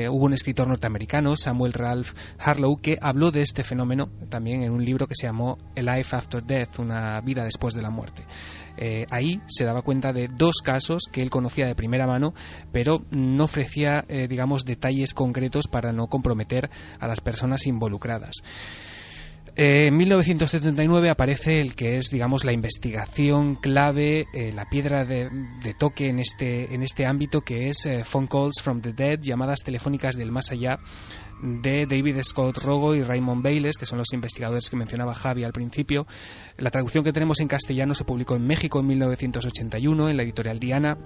Speaker 11: hubo un escritor norteamericano, Samuel Ralph Harlow, que habló de este fenómeno también en un libro que se llamó A Life After Death, una vida después de la muerte. Ahí se daba cuenta de 2 casos que él conocía de primera mano, pero no ofrecía, detalles concretos para no comprometer a las personas involucradas. En 1979 aparece el que es, la investigación clave, la piedra de toque en este ámbito, que es Phone Calls from the Dead, llamadas telefónicas del más allá, de David Scott Rogo y Raymond Bayless, que son los investigadores que mencionaba Javi al principio. La traducción que tenemos en castellano se publicó en México en 1981 en la editorial Diana.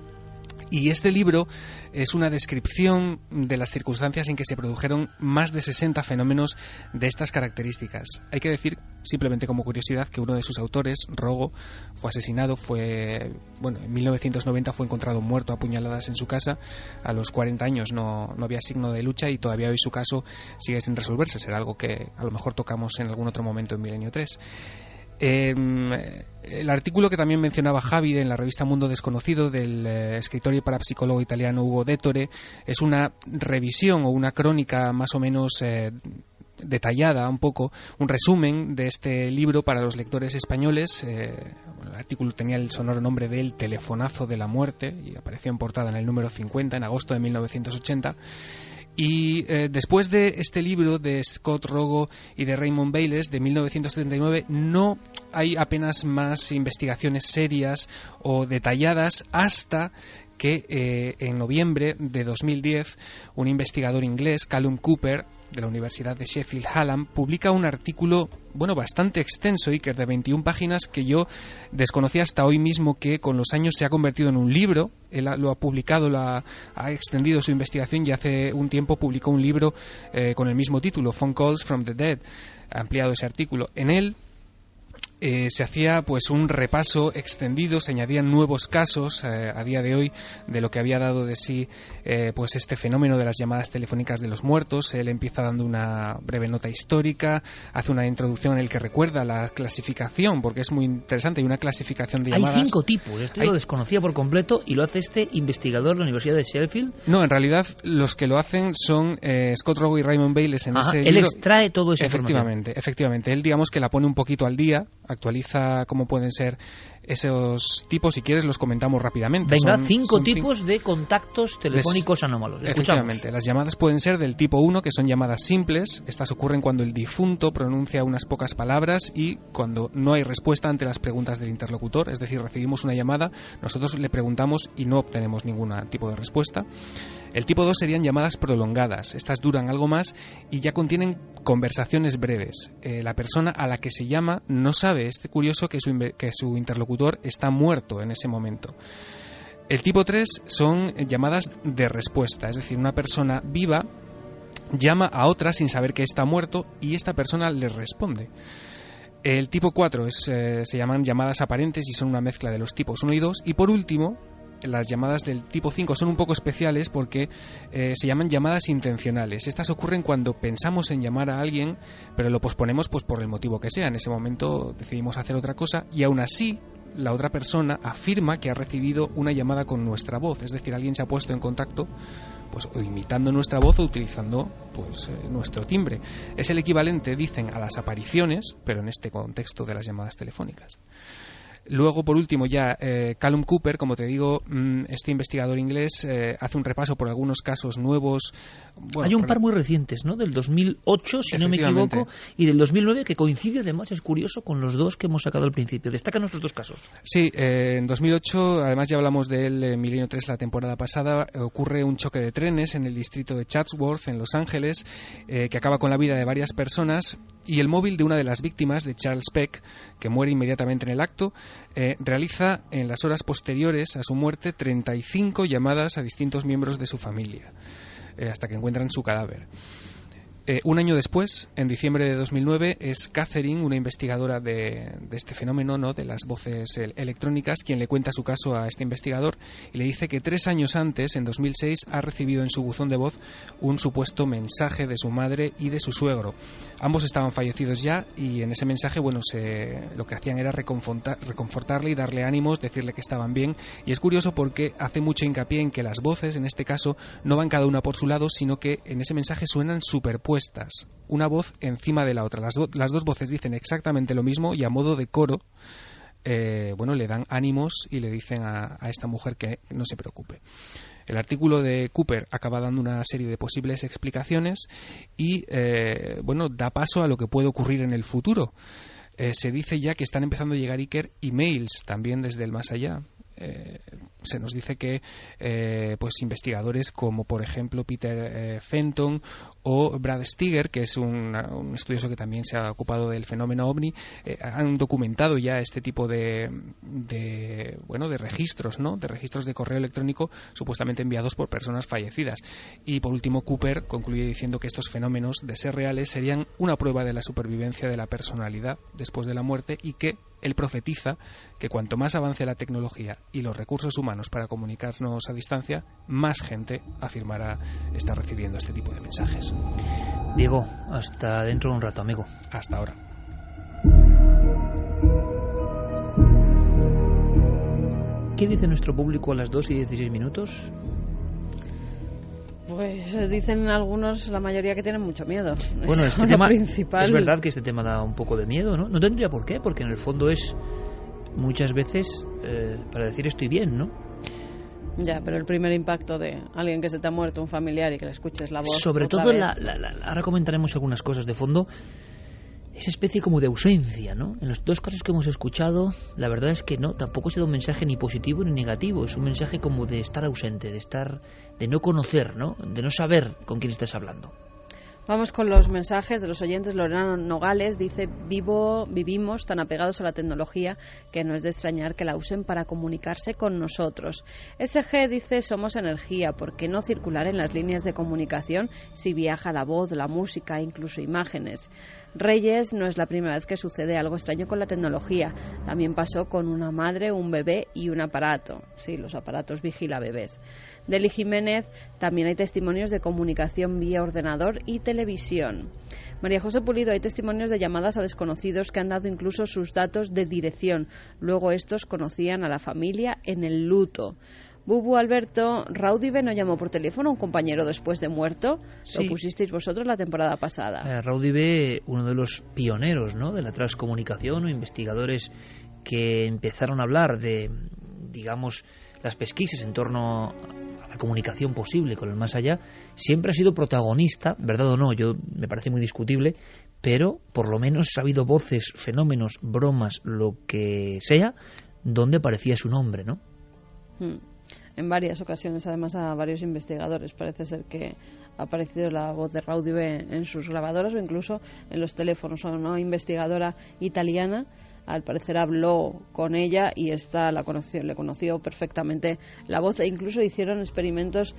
Speaker 11: Y este libro es una descripción de las circunstancias en que se produjeron más de 60 fenómenos de estas características. Hay que decir, simplemente como curiosidad, que uno de sus autores, Rogo, fue asesinado, en 1990 fue encontrado muerto a puñaladas en su casa. A los 40 años no había signo de lucha y todavía hoy su caso sigue sin resolverse. Será algo que a lo mejor tocamos en algún otro momento en Milenio 3. El artículo que también mencionaba Javi en la revista Mundo Desconocido del escritor y parapsicólogo italiano Ugo Dettore es una revisión o una crónica más o menos detallada, un poco un resumen de este libro para los lectores españoles. El artículo tenía el sonoro nombre de El telefonazo de la muerte y apareció en portada en el número 50 en agosto de 1980. Y después de este libro de Scott Rogo y de Raymond Bayless de 1979 no hay apenas más investigaciones serias o detalladas hasta que en noviembre de 2010 un investigador inglés, Callum Cooper, de la Universidad de Sheffield Hallam, publica un artículo bastante extenso, Iker, de 21 páginas, que yo desconocía hasta hoy mismo que con los años se ha convertido en un libro. Él lo ha publicado, ha extendido su investigación y hace un tiempo publicó un libro con el mismo título, Phone Calls from the Dead. Ha ampliado ese artículo. En él se hacía un repaso extendido, se añadían nuevos casos a día de hoy de lo que había dado de sí este fenómeno de las llamadas telefónicas de los muertos. Él empieza dando una breve nota histórica, hace una introducción en el que recuerda la clasificación, porque es muy interesante, hay una clasificación de llamadas.
Speaker 1: Hay 5 tipos, esto lo desconocía por completo y lo hace este investigador de la Universidad de Sheffield.
Speaker 11: No, en realidad los que lo hacen son Scott Rogo y Raymond Bayless en ese libro.
Speaker 1: Él extrae todo eso.
Speaker 11: Efectivamente, él que la pone un poquito al día, actualiza cómo pueden ser esos tipos. Si quieres los comentamos rápidamente.
Speaker 1: Venga, 5 tipos de contactos telefónicos anómalos.
Speaker 11: Efectivamente, las llamadas pueden ser del tipo 1, que son llamadas simples. Estas ocurren cuando el difunto pronuncia unas pocas palabras y cuando no hay respuesta ante las preguntas del interlocutor. Es decir, recibimos una llamada, nosotros le preguntamos y no obtenemos ningún tipo de respuesta. El tipo 2 serían llamadas prolongadas. Estas duran algo más y ya contienen conversaciones breves. La persona a la que se llama no sabe, es curioso, que su interlocutor está muerto en ese momento. El tipo 3 son llamadas de respuesta, es decir, una persona viva llama a otra sin saber que está muerto y esta persona le responde. El tipo 4 se llaman llamadas aparentes y son una mezcla de los tipos 1 y 2. Y por último, las llamadas del tipo 5 son un poco especiales porque se llaman llamadas intencionales. Estas ocurren cuando pensamos en llamar a alguien, pero lo posponemos por el motivo que sea. En ese momento decidimos hacer otra cosa y aún así la otra persona afirma que ha recibido una llamada con nuestra voz. Es decir, alguien se ha puesto en contacto o imitando nuestra voz o utilizando nuestro timbre. Es el equivalente, dicen, a las apariciones, pero en este contexto de las llamadas telefónicas. Luego, por último, ya Callum Cooper, como te digo, este investigador inglés hace un repaso por algunos casos nuevos. Bueno,
Speaker 1: hay un par muy recientes, ¿no? Del 2008, si no me equivoco, y del 2009, que coincide, además, es curioso, con los dos que hemos sacado al principio. Destacan nuestros dos casos.
Speaker 11: Sí, en 2008, además ya hablamos de él en Milenio 3 la temporada pasada, ocurre un choque de trenes en el distrito de Chatsworth, en Los Ángeles, que acaba con la vida de varias personas, y el móvil de una de las víctimas, de Charles Peck, que muere inmediatamente en el acto, realiza en las horas posteriores a su muerte 35 llamadas a distintos miembros de su familia, hasta que encuentran su cadáver. Un año después, en diciembre de 2009, es Catherine, una investigadora de este fenómeno, ¿no?, de las voces electrónicas, quien le cuenta su caso a este investigador y le dice que 3 años antes, en 2006, ha recibido en su buzón de voz un supuesto mensaje de su madre y de su suegro. Ambos estaban fallecidos ya y en ese mensaje, bueno, lo que hacían era reconfortarle y darle ánimos, decirle que estaban bien. Y es curioso porque hace mucho hincapié en que las voces, en este caso, no van cada una por su lado, sino que en ese mensaje suenan superpuestas, una voz encima de la otra. Las dos voces dicen exactamente lo mismo y a modo de coro, le dan ánimos y le dicen a esta mujer que no se preocupe. El artículo de Cooper acaba dando una serie de posibles explicaciones y da paso a lo que puede ocurrir en el futuro. Se dice ya que están empezando a llegar emails también desde el más allá. Se nos dice que investigadores como por ejemplo Peter Fenton o Brad Steiger, que es un estudioso que también se ha ocupado del fenómeno OVNI, han documentado ya este tipo de registros, ¿no?, de registros de correo electrónico supuestamente enviados por personas fallecidas. Y por último, Cooper concluye diciendo que estos fenómenos, de ser reales, serían una prueba de la supervivencia de la personalidad después de la muerte, y que él profetiza que cuanto más avance la tecnología y los recursos humanos para comunicarnos a distancia, más gente afirmará estar recibiendo este tipo de mensajes.
Speaker 1: Diego, hasta dentro de un rato, amigo.
Speaker 11: Hasta ahora.
Speaker 1: ¿Qué dice nuestro público a las 2:16?
Speaker 6: Pues dicen algunos, la mayoría, que tienen mucho miedo.
Speaker 1: Bueno, este tema principal. Es verdad que este tema da un poco de miedo, ¿no? No tendría por qué, porque en el fondo es muchas veces para decir estoy bien, ¿no?
Speaker 6: Ya, pero el primer impacto de alguien que se te ha muerto, un familiar, y que le escuches la voz.
Speaker 1: Sobre todo, ahora comentaremos algunas cosas de fondo. Esa especie como de ausencia, ¿no? En los dos casos que hemos escuchado, la verdad es que no, tampoco ha sido un mensaje ni positivo ni negativo. Es un mensaje como de estar ausente, de no conocer, ¿no?, de no saber con quién estás hablando.
Speaker 6: Vamos con los mensajes de los oyentes. Lorena Nogales dice: vivimos tan apegados a la tecnología que no es de extrañar que la usen para comunicarse con nosotros. SG dice: somos energía, ¿por qué no circular en las líneas de comunicación si viaja la voz, la música, incluso imágenes? Reyes: no es la primera vez que sucede algo extraño con la tecnología. También pasó con una madre, un bebé y un aparato. Sí, los aparatos vigila bebés. Deli Jiménez: también hay testimonios de comunicación vía ordenador y televisión. María José Pulido: hay testimonios de llamadas a desconocidos que han dado incluso sus datos de dirección. Luego estos conocían a la familia en el luto. Bubu Alberto: Raudive no llamó por teléfono a un compañero después de muerto. Sí. Lo pusisteis vosotros la temporada pasada.
Speaker 1: Raudive, uno de los pioneros, ¿no?, de la transcomunicación, o investigadores que empezaron a hablar de, digamos, las pesquisas en torno a la comunicación posible con el más allá, siempre ha sido protagonista, verdad o no, me parece muy discutible, pero por lo menos ha habido voces, fenómenos, bromas, lo que sea, donde aparecía su nombre, ¿no?
Speaker 6: En varias ocasiones, además, a varios investigadores parece ser que ha aparecido la voz de Raudive en sus grabadoras o incluso en los teléfonos. Una investigadora italiana, al parecer, habló con ella y le conoció perfectamente la voz, e incluso hicieron experimentos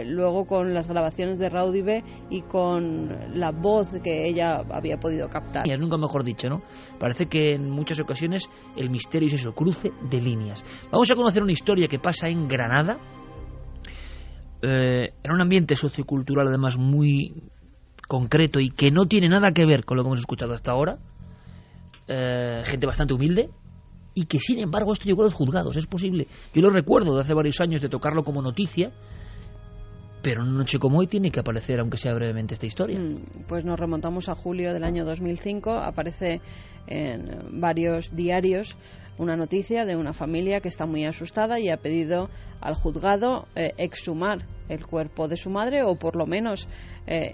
Speaker 6: luego con las grabaciones de Raudive y con la voz que ella había podido captar.
Speaker 1: Y nunca mejor dicho, ¿no? Parece que en muchas ocasiones el misterio es eso, cruce de líneas. Vamos a conocer una historia que pasa en Granada, en un ambiente sociocultural además muy concreto y que no tiene nada que ver con lo que hemos escuchado hasta ahora. Gente bastante humilde y que sin embargo esto llegó a los juzgados. Es posible, yo lo recuerdo de hace varios años de tocarlo como noticia, pero en una noche como hoy tiene que aparecer, aunque sea brevemente, esta historia.
Speaker 6: Pues nos remontamos a julio del año 2005. Aparece en varios diarios una noticia de una familia que está muy asustada y ha pedido al juzgado exhumar el cuerpo de su madre, o por lo menos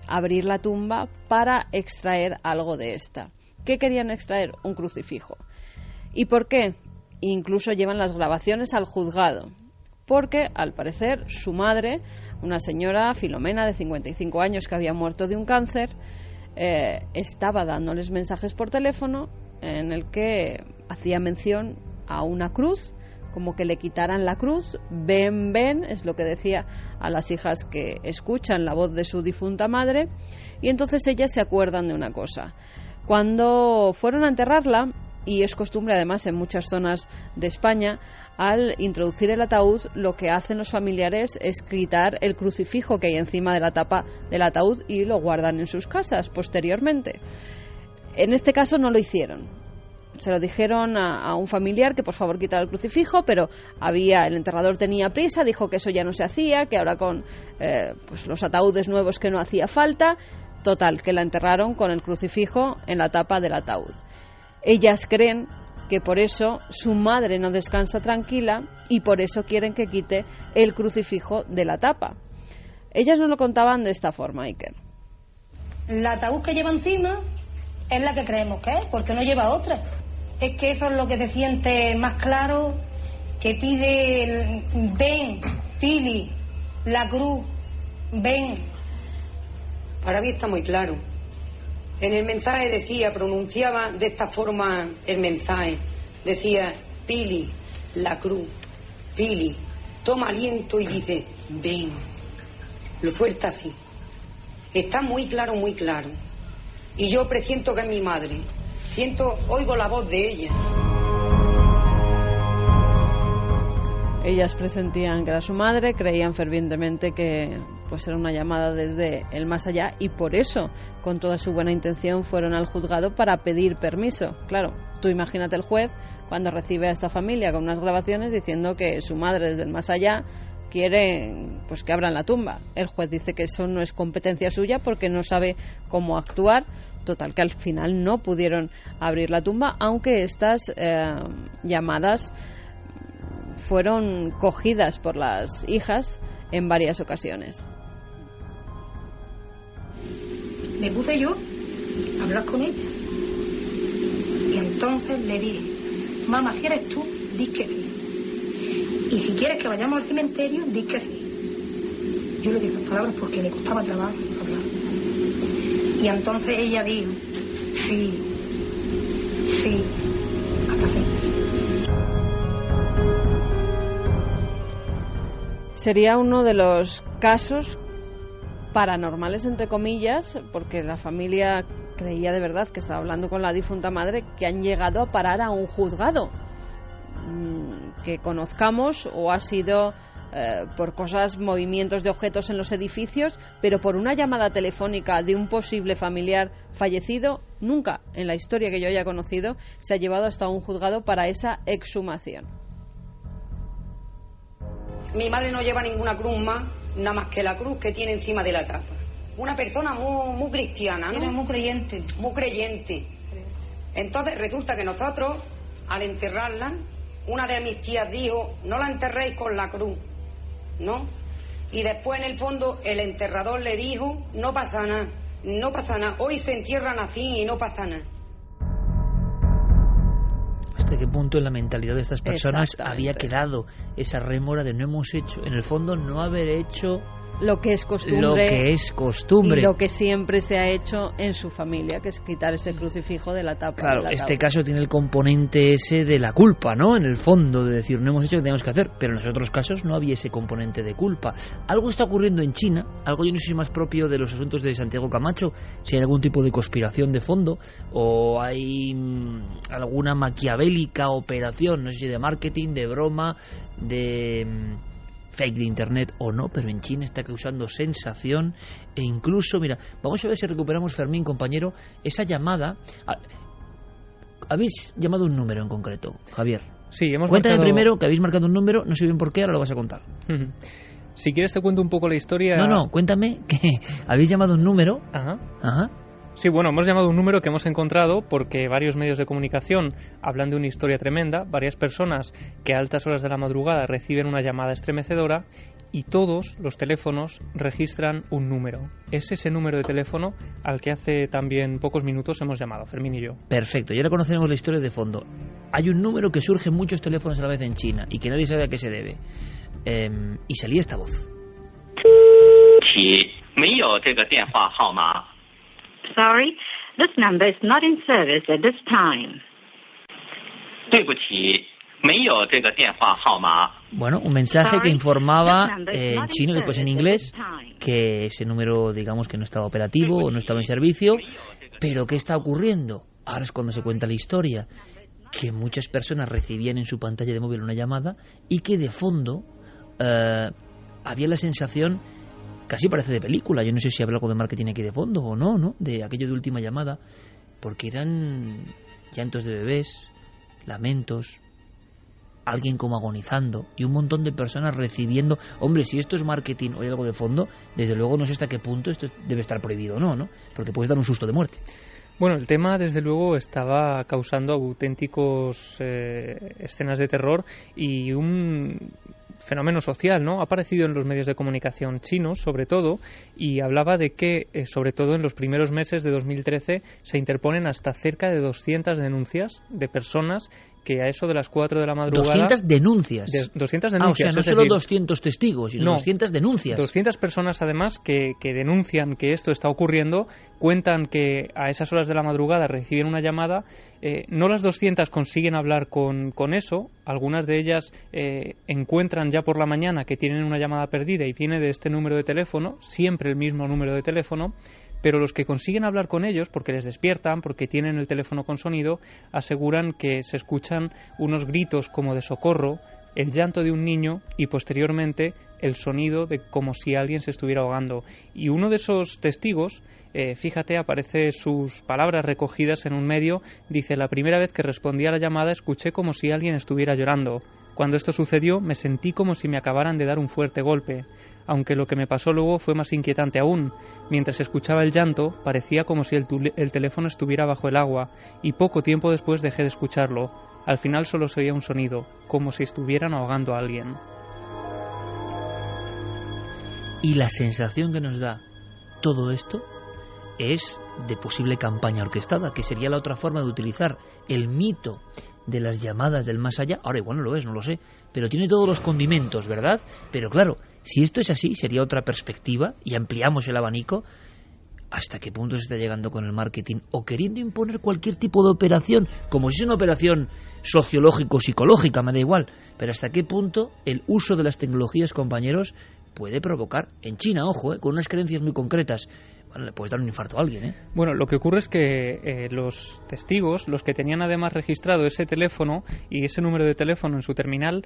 Speaker 6: abrir la tumba para extraer algo de esta. ¿Qué querían extraer? Un crucifijo. ¿Y por qué? Incluso llevan las grabaciones al juzgado, porque al parecer su madre, una señora Filomena de 55 años que había muerto de un cáncer, estaba dándoles mensajes por teléfono en el que hacía mención a una cruz, como que le quitaran la cruz. Ven, ven, es lo que decía a las hijas que escuchan la voz de su difunta madre, y entonces ellas se acuerdan de una cosa. Cuando fueron a enterrarla, y es costumbre además en muchas zonas de España, al introducir el ataúd, lo que hacen los familiares es quitar el crucifijo que hay encima de la tapa del ataúd y lo guardan en sus casas posteriormente. En este caso no lo hicieron. Se lo dijeron a un familiar que por favor quitara el crucifijo, pero el enterrador tenía prisa, dijo que eso ya no se hacía, que ahora con pues los ataúdes nuevos que no hacía falta. Total, que la enterraron con el crucifijo en la tapa del ataúd. Ellas creen que por eso su madre no descansa tranquila y por eso quieren que quite el crucifijo de la tapa. Ellas nos lo contaban de esta forma, Iker.
Speaker 12: El ataúd que lleva encima es la que creemos que es, porque no lleva otra. Es que eso es lo que se siente más claro, que pide ven, Pili, la cruz, ven.
Speaker 13: Para mí está muy claro. En el mensaje pronunciaba de esta forma el mensaje. Decía, Pili, la cruz, Pili, toma aliento y dice, ven. Lo suelta así. Está muy claro, muy claro. Y yo presiento que es mi madre. Oigo la voz de ella.
Speaker 6: Ellas presentían que era su madre, creían fervientemente que pues era una llamada desde el más allá, y por eso, con toda su buena intención, fueron al juzgado para pedir permiso. Claro, tú imagínate el juez cuando recibe a esta familia con unas grabaciones diciendo que su madre desde el más allá quiere pues que abran la tumba. El juez dice que eso no es competencia suya porque no sabe cómo actuar. Total, que al final no pudieron abrir la tumba, aunque estas llamadas fueron cogidas por las hijas en varias ocasiones.
Speaker 12: Me puse yo a hablar con ella y entonces le dije, mamá, si eres tú, di que sí, y si quieres que vayamos al cementerio, di que sí. Yo le dije las palabras porque le costaba trabajo hablar, y entonces ella dijo sí, hasta sí.
Speaker 6: Sería uno de los casos paranormales, entre comillas, porque la familia creía de verdad que estaba hablando con la difunta madre, que han llegado a parar a un juzgado. Que conozcamos, o ha sido por movimientos de objetos en los edificios, pero por una llamada telefónica de un posible familiar fallecido, nunca en la historia que yo haya conocido se ha llevado hasta un juzgado para esa exhumación.
Speaker 13: Mi madre no lleva ninguna cruz nada más que la cruz que tiene encima de la tapa. Una persona muy cristiana, ¿no?
Speaker 12: Era muy creyente.
Speaker 13: Muy creyente. Entonces resulta que nosotros, al enterrarla, una de mis tías dijo, no la enterréis con la cruz, ¿no? Y después, en el fondo, el enterrador le dijo, no pasa nada, hoy se entierran así y no pasa nada.
Speaker 1: ¿Hasta qué punto en la mentalidad de estas personas había quedado esa rémora de no hemos hecho, en el fondo, no haber hecho
Speaker 6: lo que es costumbre
Speaker 1: y
Speaker 6: lo que siempre se ha hecho en su familia, que es quitar ese crucifijo de la tapa?
Speaker 1: Claro, este caso tiene el componente ese de la culpa, ¿no? En el fondo, de decir, no hemos hecho lo que teníamos que hacer, pero en los otros casos no había ese componente de culpa. Algo está ocurriendo en China, algo yo no sé si más propio de los asuntos de Santiago Camacho, si hay algún tipo de conspiración de fondo, o hay alguna maquiavélica operación, no sé si de marketing, de broma, de fake de internet o no, pero en China está causando sensación. E incluso, mira, vamos a ver si recuperamos, Fermín, compañero, esa llamada. Habéis llamado un número en concreto, Javier.
Speaker 4: Sí,
Speaker 1: Cuéntame primero que habéis marcado un número, no sé bien por qué, ahora lo vas a contar.
Speaker 4: Si quieres te cuento un poco la historia.
Speaker 1: No, cuéntame que habéis llamado un número.
Speaker 4: Ajá. Sí, bueno, hemos llamado un número que hemos encontrado porque varios medios de comunicación hablan de una historia tremenda, varias personas que a altas horas de la madrugada reciben una llamada estremecedora y todos los teléfonos registran un número. Es ese número de teléfono al que hace también pocos minutos hemos llamado, Fermín y yo.
Speaker 1: Perfecto, y ahora conoceremos la historia de fondo. Hay un número que surge en muchos teléfonos a la vez en China y que nadie sabe a qué se debe. Y salía esta voz.
Speaker 14: Sorry, this number is not in service at this time.
Speaker 1: Bueno, un mensaje que informaba en chino, después en inglés, que ese número, digamos, que no estaba operativo o no estaba en servicio. Pero ¿qué está ocurriendo? Ahora es cuando se cuenta la historia, que muchas personas recibían en su pantalla de móvil una llamada y que de fondo había la sensación, casi parece de película, yo no sé si habrá algo de marketing aquí de fondo o no, ¿no? De aquello de última llamada, porque eran llantos de bebés, lamentos, alguien como agonizando y un montón de personas recibiendo. Hombre, si esto es marketing o hay algo de fondo, desde luego no sé hasta qué punto esto debe estar prohibido o no, ¿no? Porque puedes dar un susto de muerte.
Speaker 4: Bueno, el tema desde luego estaba causando auténticos escenas de terror y un fenómeno social, ¿no? Ha aparecido en los medios de comunicación chinos, sobre todo, y hablaba de que, sobre todo en los primeros meses de 2013, se interponen hasta cerca de 200 denuncias de personas que a eso de las 4 de la madrugada...
Speaker 1: 200 denuncias.
Speaker 4: 200 denuncias.
Speaker 1: O sea, no solo 200 testigos, sino 200 denuncias.
Speaker 4: 200 personas, además, que denuncian que esto está ocurriendo, cuentan que a esas horas de la madrugada reciben una llamada. No las 200 consiguen hablar con eso. Algunas de ellas encuentran ya por la mañana que tienen una llamada perdida y viene de este número de teléfono, siempre el mismo número de teléfono. Pero los que consiguen hablar con ellos, porque les despiertan, porque tienen el teléfono con sonido, aseguran que se escuchan unos gritos como de socorro, el llanto de un niño y posteriormente el sonido de como si alguien se estuviera ahogando. Y uno de esos testigos, fíjate, aparece sus palabras recogidas en un medio, dice: la primera vez que respondí a la llamada escuché como si alguien estuviera llorando. Cuando esto sucedió me sentí como si me acabaran de dar un fuerte golpe, aunque lo que me pasó luego fue más inquietante aún. Mientras escuchaba el llanto, parecía como si el teléfono estuviera bajo el agua, y poco tiempo después dejé de escucharlo. Al final solo se oía un sonido, como si estuvieran ahogando a alguien.
Speaker 1: Y la sensación que nos da todo esto es de posible campaña orquestada, que sería la otra forma de utilizar el mito de las llamadas del más allá. Ahora igual no lo es, no lo sé, pero tiene todos los condimentos, ¿verdad? Pero claro, si esto es así, sería otra perspectiva y ampliamos el abanico. ¿Hasta qué punto se está llegando con el marketing o queriendo imponer cualquier tipo de operación, como si es una operación sociológico-psicológica, me da igual? Pero ¿hasta qué punto el uso de las tecnologías, compañeros, puede provocar, en China, ojo, con unas creencias muy concretas, bueno, le puedes dar un infarto a alguien, ¿eh?
Speaker 4: Bueno, lo que ocurre es que los testigos, los que tenían además registrado ese teléfono y ese número de teléfono en su terminal,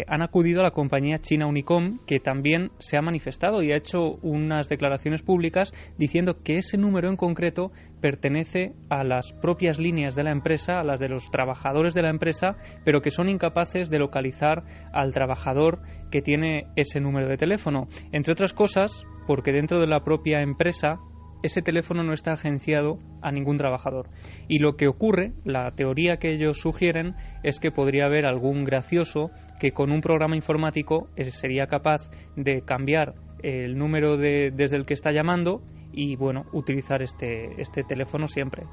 Speaker 4: han acudido a la compañía china Unicom, que también se ha manifestado y ha hecho unas declaraciones públicas diciendo que ese número en concreto pertenece a las propias líneas de la empresa, a las de los trabajadores de la empresa, pero que son incapaces de localizar al trabajador que tiene ese número de teléfono. Entre otras cosas, porque dentro de la propia empresa ese teléfono no está agenciado a ningún trabajador. Y lo que ocurre, la teoría que ellos sugieren, es que podría haber algún gracioso que con un programa informático sería capaz de cambiar el número desde el que está llamando y, bueno, utilizar este teléfono siempre.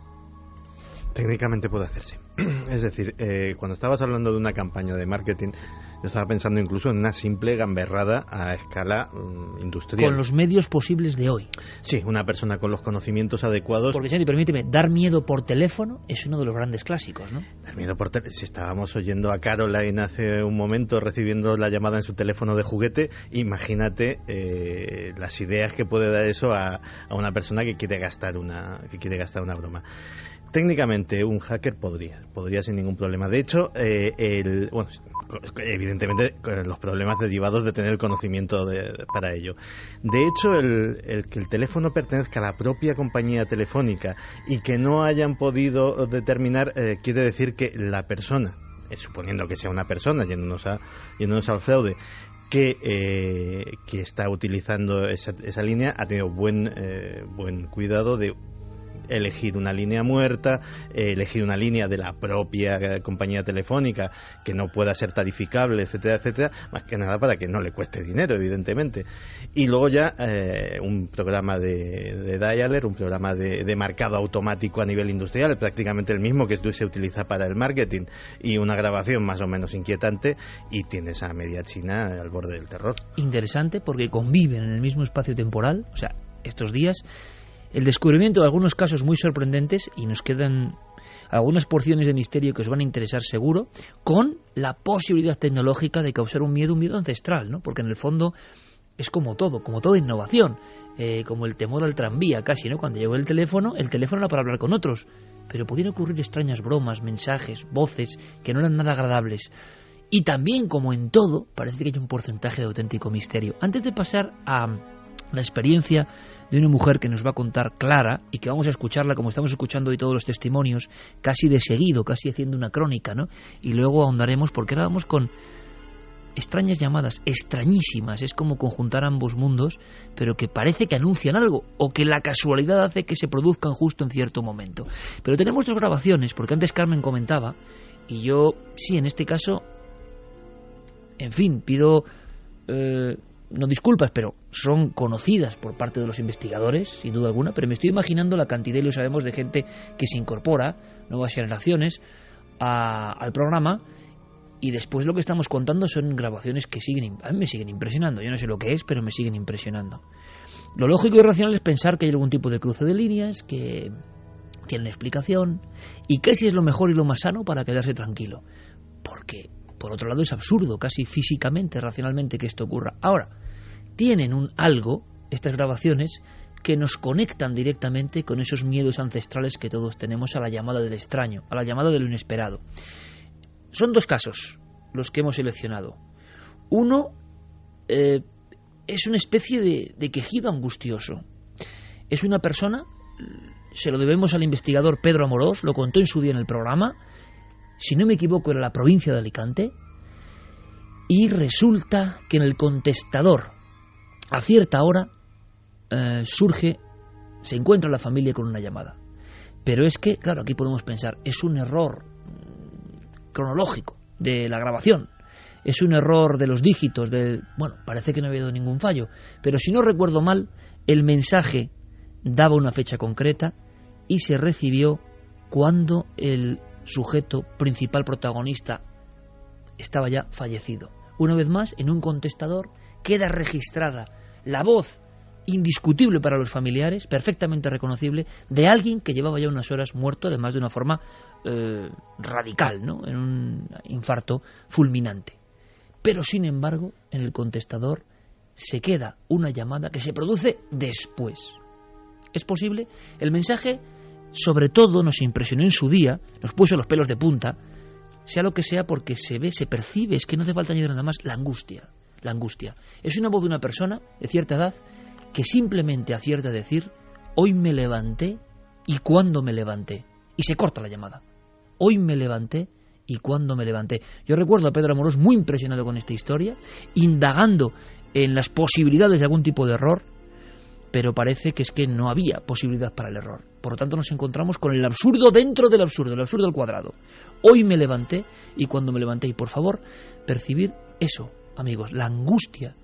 Speaker 10: Técnicamente puede hacerse. Es decir, cuando estabas hablando de una campaña de marketing, yo estaba pensando incluso en una simple gamberrada a escala industrial.
Speaker 1: Con los medios posibles de hoy.
Speaker 10: Sí, una persona con los conocimientos adecuados.
Speaker 1: Porque, Santi, permíteme, dar miedo por teléfono es uno de los grandes clásicos, ¿no?
Speaker 10: Dar miedo por teléfono. Si estábamos oyendo a Caroline hace un momento recibiendo la llamada en su teléfono de juguete, imagínate las ideas que puede dar eso a una persona que quiere gastar una broma. Técnicamente un hacker podría sin ningún problema. De hecho, evidentemente los problemas derivados de tener el conocimiento para ello. De hecho, el que el teléfono pertenezca a la propia compañía telefónica y que no hayan podido determinar quiere decir que la persona, suponiendo que sea una persona, yéndonos al fraude, que está utilizando esa línea, ha tenido buen cuidado de elegir una línea muerta, elegir una línea de la propia compañía telefónica que no pueda ser tarificable, etcétera, etcétera, más que nada para que no le cueste dinero, evidentemente. Y luego ya un programa de dialer, un programa de marcado automático a nivel industrial, prácticamente el mismo que se utiliza para el marketing, y una grabación más o menos inquietante, y tienes a media China al borde del terror.
Speaker 1: Interesante, porque conviven en el mismo espacio temporal, o sea, estos días, el descubrimiento de algunos casos muy sorprendentes, y nos quedan algunas porciones de misterio que os van a interesar seguro, con la posibilidad tecnológica de causar un miedo ancestral, ¿no? Porque en el fondo es como toda innovación, como el temor al tranvía casi, ¿no? Cuando llegó el teléfono era para hablar con otros, pero podían ocurrir extrañas bromas, mensajes, voces que no eran nada agradables. Y también, como en todo, parece que hay un porcentaje de auténtico misterio. Antes de pasar a la experiencia de una mujer que nos va a contar Clara, y que vamos a escucharla como estamos escuchando hoy todos los testimonios, casi de seguido, casi haciendo una crónica, ¿no? Y luego ahondaremos, porque ahora vamos con extrañas llamadas, extrañísimas. Es como conjuntar ambos mundos, pero que parece que anuncian algo, o que la casualidad hace que se produzcan justo en cierto momento. Pero tenemos dos grabaciones, porque antes Carmen comentaba, y yo, sí, en este caso, en fin, pido no disculpas, pero son conocidas por parte de los investigadores, sin duda alguna, pero me estoy imaginando la cantidad, y lo sabemos, de gente que se incorpora, nuevas generaciones, al programa, y después lo que estamos contando son grabaciones que a mí me siguen impresionando. Yo no sé lo que es, pero me siguen impresionando. Lo lógico y racional es pensar que hay algún tipo de cruce de líneas, que tienen explicación, y que si es lo mejor y lo más sano para quedarse tranquilo. Porque, por otro lado, es absurdo, casi físicamente, racionalmente, que esto ocurra. Ahora, tienen algo, estas grabaciones, que nos conectan directamente con esos miedos ancestrales que todos tenemos a la llamada del extraño, a la llamada de lo inesperado. Son dos casos los que hemos seleccionado. Uno es una especie de quejido angustioso. Es una persona, se lo debemos al investigador Pedro Amorós, lo contó en su día en el programa, si no me equivoco era la provincia de Alicante, y resulta que en el contestador, a cierta hora, se encuentra la familia con una llamada. Pero es que, claro, aquí podemos pensar, es un error cronológico de la grabación, es un error de los dígitos, bueno, parece que no ha habido ningún fallo, pero si no recuerdo mal, el mensaje daba una fecha concreta y se recibió cuando el sujeto principal protagonista estaba ya fallecido. Una vez más, en un contestador queda registrada la voz indiscutible para los familiares, perfectamente reconocible, de alguien que llevaba ya unas horas muerto, además de una forma radical, ¿no? En un infarto fulminante. Pero sin embargo, en el contestador se queda una llamada que se produce después. ¿Es posible? El mensaje, sobre todo, nos impresionó en su día, nos puso los pelos de punta, sea lo que sea, porque se ve, se percibe, es que no hace falta añadir nada más, la angustia. La angustia. Es una voz de una persona de cierta edad que simplemente acierta a decir: hoy me levanté y cuándo me levanté. Y se corta la llamada. Hoy me levanté y cuándo me levanté. Yo recuerdo a Pedro Amorós muy impresionado con esta historia, indagando en las posibilidades de algún tipo de error, pero parece que es que no había posibilidad para el error. Por lo tanto nos encontramos con el absurdo dentro del absurdo, el absurdo al cuadrado. Hoy me levanté y cuándo me levanté. Y por favor, percibir eso, amigos, la angustia,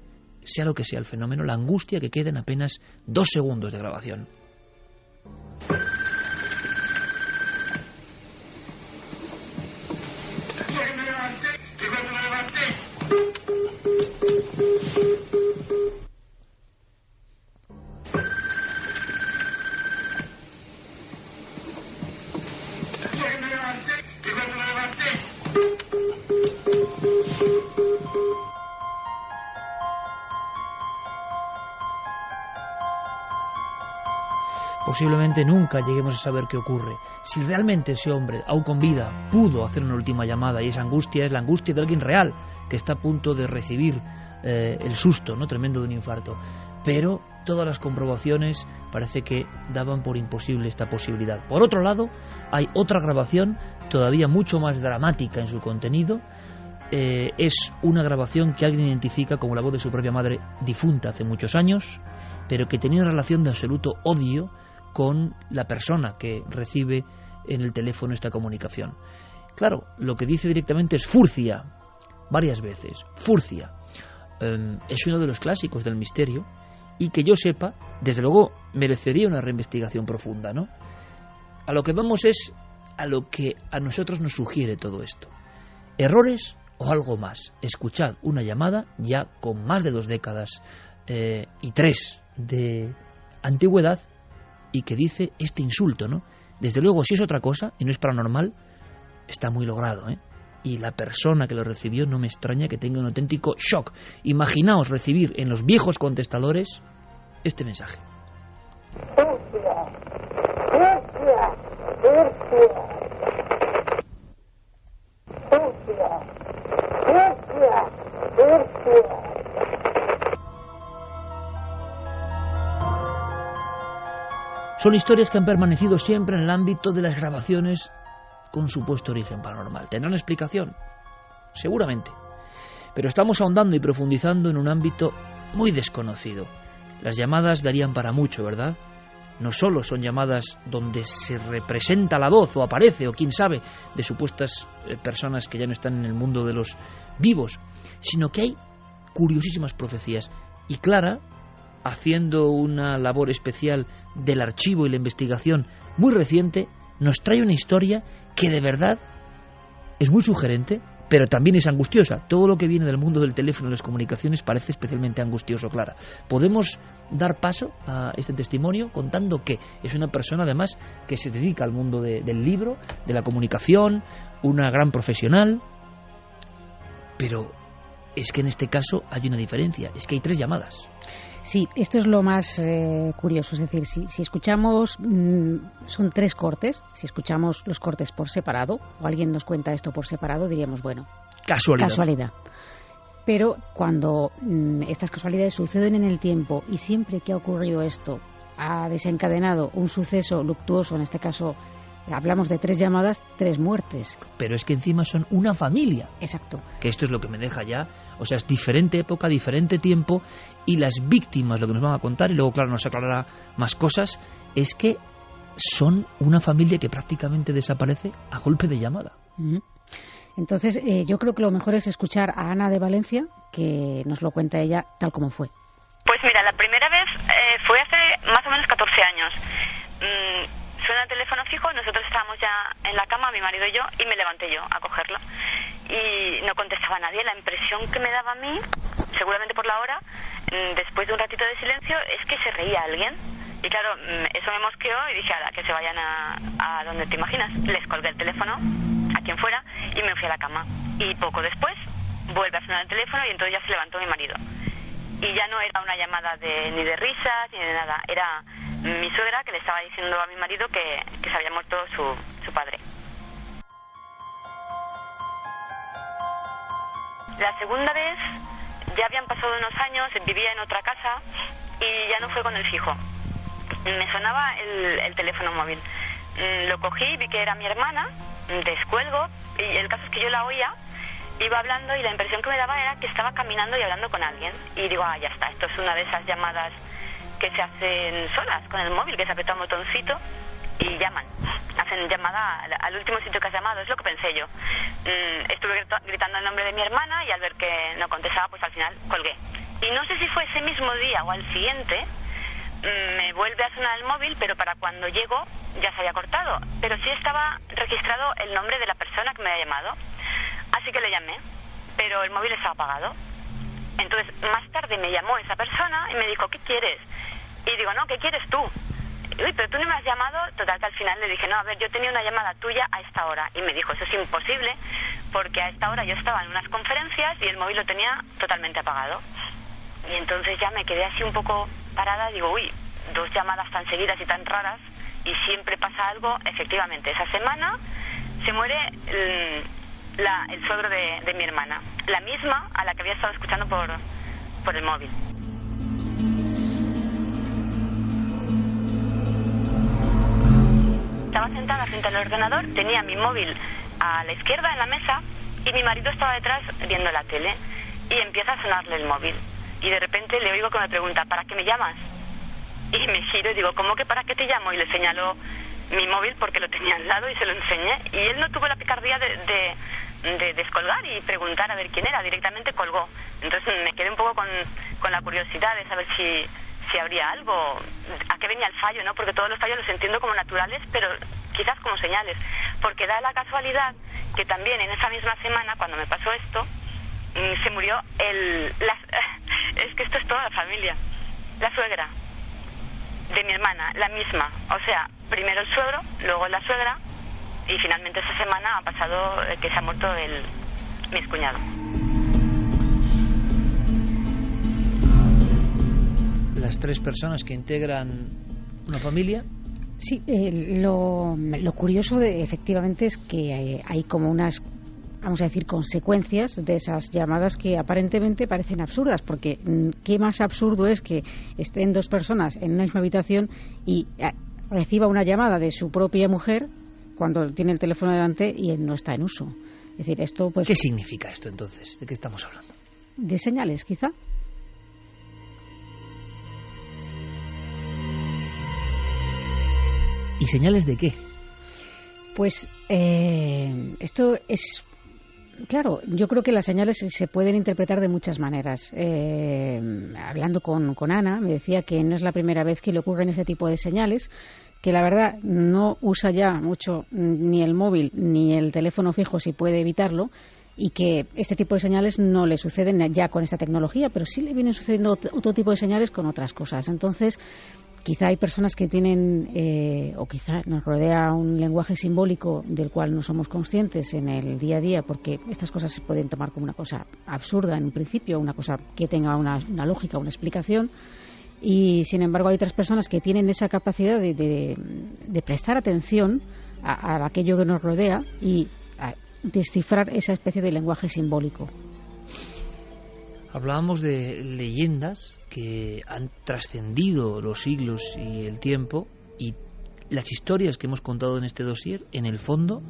Speaker 1: sea lo que sea el fenómeno, la angustia que queda en apenas 2 segundos de grabación. Posiblemente nunca lleguemos a saber qué ocurre. Si realmente ese hombre, aún con vida, pudo hacer una última llamada, y esa angustia es la angustia de alguien real que está a punto de recibir el susto, ¿no?, tremendo de un infarto. Pero todas las comprobaciones parece que daban por imposible esta posibilidad. Por otro lado, hay otra grabación todavía mucho más dramática en su contenido. Es una grabación que alguien identifica como la voz de su propia madre difunta hace muchos años, pero que tenía una relación de absoluto odio con la persona que recibe en el teléfono esta comunicación. Claro, lo que dice directamente es Furcia, varias veces, Furcia. Es uno de los clásicos del misterio y que yo sepa, desde luego merecería una reinvestigación profunda, ¿no? A lo que vamos es a lo que a nosotros nos sugiere todo esto. ¿Errores o algo más? Escuchad una llamada ya con más de 2 décadas y 3 de antigüedad y que dice este insulto, ¿no? Desde luego, si es otra cosa y no es paranormal, está muy logrado, ¿eh? Y la persona que lo recibió no me extraña que tenga un auténtico shock. Imaginaos recibir en los viejos contestadores este mensaje. Son historias que han permanecido siempre en el ámbito de las grabaciones con supuesto origen paranormal. ¿Tendrán explicación? Seguramente. Pero estamos ahondando y profundizando en un ámbito muy desconocido. Las llamadas darían para mucho, ¿verdad? No solo son llamadas donde se representa la voz o aparece, o quién sabe, de supuestas personas que ya no están en el mundo de los vivos, sino que hay curiosísimas profecías. Y Clara, haciendo una labor especial del archivo y la investigación muy reciente, nos trae una historia que de verdad es muy sugerente, pero también es angustiosa. Todo lo que viene del mundo del teléfono y las comunicaciones parece especialmente angustioso, Clara. ¿Podemos dar paso a este testimonio contando que es una persona además que se dedica al mundo del libro, de la comunicación, una gran profesional? Pero es que en este caso hay una diferencia, es que hay 3 llamadas.
Speaker 9: Sí, esto es lo más curioso, es decir, si escuchamos, son 3 cortes, si escuchamos los cortes por separado, o alguien nos cuenta esto por separado, diríamos, bueno, casualidad. Pero cuando estas casualidades suceden en el tiempo y siempre que ha ocurrido esto ha desencadenado un suceso luctuoso, en este caso hablamos de 3 llamadas, 3 muertes.
Speaker 1: Pero es que encima son una familia.
Speaker 9: Exacto.
Speaker 1: Que esto es lo que me deja ya, o sea, es diferente época, diferente tiempo, y las víctimas, lo que nos van a contar, y luego claro nos aclarará más cosas, es que son una familia que prácticamente desaparece a golpe de llamada.
Speaker 9: Entonces yo creo que lo mejor es escuchar a Ana de Valencia, que nos lo cuenta ella tal como fue.
Speaker 15: Pues mira, la primera vez fue hace más o menos 14 años. Suena el teléfono fijo, nosotros estábamos ya en la cama, mi marido y yo, y me levanté yo a cogerlo. Y no contestaba nadie. La impresión que me daba a mí, seguramente por la hora, después de un ratito de silencio, es que se reía alguien. Y claro, eso me mosqueó y dije, ala, que se vayan a donde te imaginas. Les colgué el teléfono, a quien fuera, y me fui a la cama. Y poco después, vuelve a sonar el teléfono y entonces ya se levantó mi marido. Y ya no era una llamada ni de risas ni de nada, era mi suegra que le estaba diciendo a mi marido que se había muerto su padre. La segunda vez ya habían pasado unos años, vivía en otra casa y ya no fue con el fijo. Me sonaba el teléfono móvil. Lo cogí, vi que era mi hermana, descuelgo y el caso es que yo la oía. Iba hablando y la impresión que me daba era que estaba caminando y hablando con alguien. Y digo, ya está, esto es una de esas llamadas que se hacen solas con el móvil, que se aprieta un botoncito y llaman. Hacen llamada al último sitio que has llamado, es lo que pensé yo. Estuve gritando el nombre de mi hermana y al ver que no contestaba, pues al final colgué. Y no sé si fue ese mismo día o al siguiente, me vuelve a sonar el móvil, pero para cuando llego ya se había cortado. Pero sí estaba registrado el nombre de la persona que me había llamado. Así que le llamé, pero el móvil estaba apagado. Entonces, más tarde me llamó esa persona y me dijo, ¿qué quieres? Y digo, no, ¿qué quieres tú? Uy, pero tú no me has llamado. Total, que al final le dije, no, a ver, yo tenía una llamada tuya a esta hora. Y me dijo, eso es imposible, porque a esta hora yo estaba en unas conferencias y el móvil lo tenía totalmente apagado. Y entonces ya me quedé así un poco parada, digo, uy, 2 llamadas tan seguidas y tan raras, y siempre pasa algo. Efectivamente, esa semana se muere el suegro de mi hermana, la misma a la que había estado escuchando por el móvil. Estaba sentada frente al ordenador, tenía mi móvil a la izquierda en la mesa y mi marido estaba detrás viendo la tele y empieza a sonarle el móvil y de repente le oigo que me pregunta, ¿para qué me llamas? Y me giro y digo, ¿cómo que para qué te llamo? Y le señalo mi móvil porque lo tenía al lado y se lo enseñé. Y él no tuvo la picardía de descolgar y preguntar a ver quién era, directamente colgó. Entonces me quedé un poco con la curiosidad de saber si habría algo, a qué venía el fallo, ¿no? Porque todos los fallos los entiendo como naturales, pero quizás como señales. Porque da la casualidad que también en esa misma semana, cuando me pasó esto, se murió es que esto es toda la familia. La suegra de mi hermana, la misma. O sea, primero el suegro, luego la suegra, y finalmente esta semana ha pasado que se ha muerto mi excuñado.
Speaker 1: Las 3 personas que integran una familia.
Speaker 9: Sí, lo curioso efectivamente es que hay como unas, vamos a decir, consecuencias de esas llamadas que aparentemente parecen absurdas, porque ¿qué más absurdo es que estén 2 personas en una misma habitación y reciba una llamada de su propia mujer cuando tiene el teléfono delante y él no está en uso? Es decir, esto pues...
Speaker 1: ¿Qué significa esto entonces? ¿De qué estamos hablando?
Speaker 9: De señales, quizá.
Speaker 1: ¿Y señales de qué?
Speaker 9: Pues esto es... Claro, yo creo que las señales se pueden interpretar de muchas maneras. Hablando con Ana, me decía que no es la primera vez que le ocurren ese tipo de señales, que la verdad no usa ya mucho ni el móvil ni el teléfono fijo si puede evitarlo, y que este tipo de señales no le suceden ya con esta tecnología, pero sí le vienen sucediendo otro tipo de señales con otras cosas. Entonces, quizá hay personas que tienen, o quizá nos rodea un lenguaje simbólico del cual no somos conscientes en el día a día, porque estas cosas se pueden tomar como una cosa absurda en un principio, una cosa que tenga una lógica, una explicación, y sin embargo hay otras personas que tienen esa capacidad de prestar atención a aquello que nos rodea y a descifrar esa especie de lenguaje simbólico.
Speaker 1: Hablábamos de leyendas que han trascendido los siglos y el tiempo, y las historias que hemos contado en este dossier, en el fondo,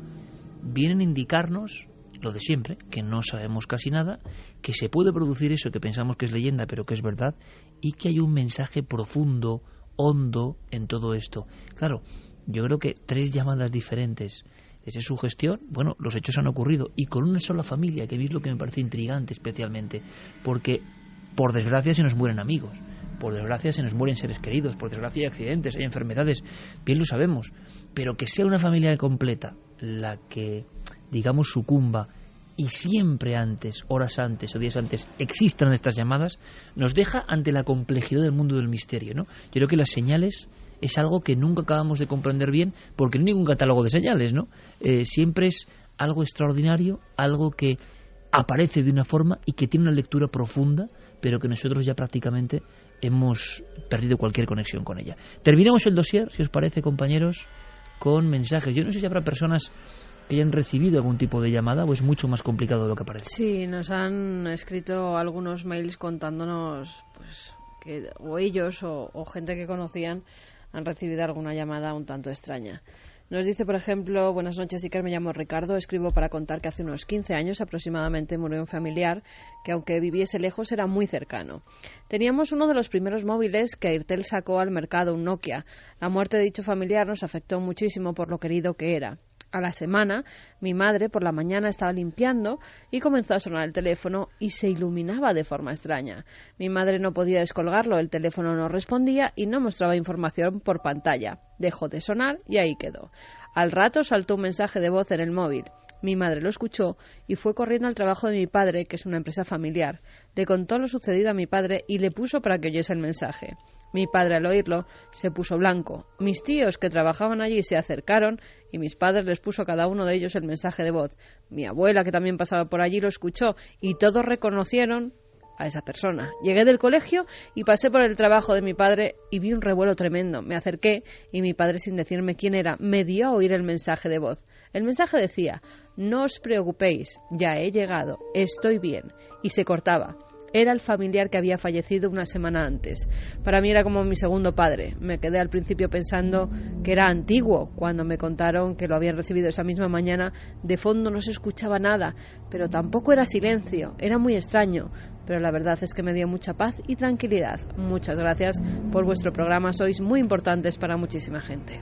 Speaker 1: vienen a indicarnos lo de siempre, que no sabemos casi nada, que se puede producir eso que pensamos que es leyenda pero que es verdad, y que hay un mensaje profundo, hondo en todo esto. Claro, yo creo que 3 llamadas diferentes, desde su gestión, bueno, los hechos han ocurrido, y con una sola familia, que es lo que me parece intrigante especialmente, porque por desgracia se nos mueren amigos, por desgracia se nos mueren seres queridos, por desgracia hay accidentes, hay enfermedades, bien lo sabemos, pero que sea una familia completa la que, digamos, sucumba, y siempre antes, horas antes o días antes, existan estas llamadas, nos deja ante la complejidad del mundo del misterio, ¿no? Yo creo que las señales es algo que nunca acabamos de comprender bien, porque no hay ningún catálogo de señales, ¿no? Siempre es algo extraordinario, algo que aparece de una forma y que tiene una lectura profunda, pero que nosotros ya prácticamente hemos perdido cualquier conexión con ella. Terminamos el dossier, si os parece, compañeros, con mensajes. Yo no sé si habrá personas que hayan recibido algún tipo de llamada, o es mucho más complicado de lo que parece.
Speaker 6: Sí, nos han escrito algunos mails contándonos pues que o ellos o gente que conocían han recibido alguna llamada un tanto extraña. Nos dice, por ejemplo, buenas noches, Iker, me llamo Ricardo, escribo para contar que hace unos 15 años aproximadamente murió un familiar que, aunque viviese lejos, era muy cercano. Teníamos uno de los primeros móviles que Airtel sacó al mercado, un Nokia. La muerte de dicho familiar nos afectó muchísimo por lo querido que era. A la semana, mi madre por la mañana estaba limpiando y comenzó a sonar el teléfono y se iluminaba de forma extraña. Mi madre no podía descolgarlo, el teléfono no respondía y no mostraba información por pantalla. Dejó de sonar y ahí quedó. Al rato saltó un mensaje de voz en el móvil. Mi madre lo escuchó y fue corriendo al trabajo de mi padre, que es una empresa familiar. Le contó lo sucedido a mi padre y le puso para que oyese el mensaje. Mi padre, al oírlo, se puso blanco. Mis tíos, que trabajaban allí, se acercaron y mis padres les puso a cada uno de ellos el mensaje de voz. Mi abuela, que también pasaba por allí, lo escuchó y todos reconocieron a esa persona. Llegué del colegio y pasé por el trabajo de mi padre y vi un revuelo tremendo. Me acerqué y mi padre, sin decirme quién era, me dio a oír el mensaje de voz. El mensaje decía: no os preocupéis, ya he llegado, estoy bien. Y se cortaba. Era el familiar que había fallecido una semana antes. Para mí era como mi segundo padre. Me quedé al principio pensando que era antiguo. Cuando me contaron que lo habían recibido esa misma mañana, de fondo no se escuchaba nada, pero tampoco era silencio. Era muy extraño. pero la verdad es que me dio mucha paz y tranquilidad. Muchas gracias por vuestro programa, sois muy importantes para muchísima gente.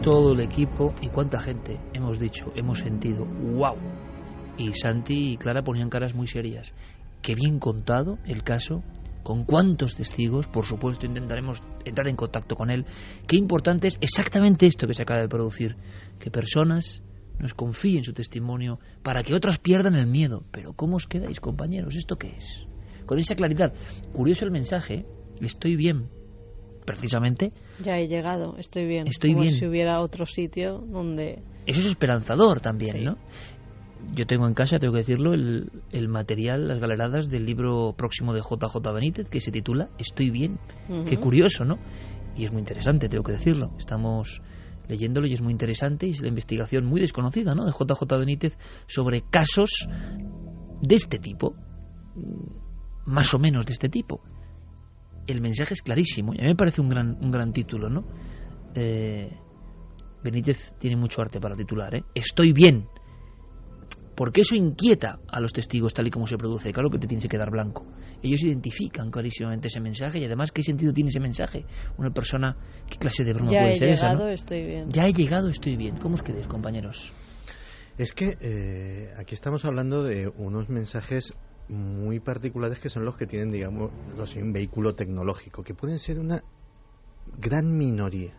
Speaker 1: Todo el equipo y cuánta gente hemos dicho, hemos sentido, wow. Y Santi y Clara ponían caras muy serias. Qué bien contado el caso, con cuántos testigos, por supuesto intentaremos entrar en contacto con él. Qué importante es exactamente esto que se acaba de producir, que personas nos confíen su testimonio para que otras pierdan el miedo. Pero ¿cómo os quedáis, compañeros? ¿Esto qué es? Con esa claridad. Curioso el mensaje, estoy bien. Precisamente.
Speaker 6: Ya he llegado, estoy bien.
Speaker 1: Estoy
Speaker 6: como
Speaker 1: bien.
Speaker 6: Si hubiera otro sitio donde...
Speaker 1: Eso es esperanzador también,
Speaker 6: sí.
Speaker 1: ¿no? Yo tengo en casa, tengo que decirlo, el material, las galeradas del libro próximo de JJ Benítez, que se titula Estoy bien. Qué curioso, ¿no? Y es muy interesante, tengo que decirlo. Estamos leyéndolo y es muy interesante, y es la investigación muy desconocida, ¿no?, de JJ Benítez sobre casos de este tipo, más o menos de este tipo. El mensaje es clarísimo y a mí me parece un gran título, ¿no? Benítez tiene mucho arte para titular, ¿eh? Estoy bien. Porque eso inquieta a los testigos tal y como se produce. Claro que te tienes que quedar blanco. Ellos identifican clarísimamente ese mensaje y además ¿qué sentido tiene ese mensaje? Una persona, ¿qué clase de broma puede ser esa?
Speaker 6: Ya he llegado, estoy bien.
Speaker 1: Ya he llegado, estoy bien. ¿Cómo os quedáis, compañeros?
Speaker 10: Es que aquí estamos hablando de unos mensajes muy particulares que son los que tienen, digamos, un vehículo tecnológico, que pueden ser una gran minoría.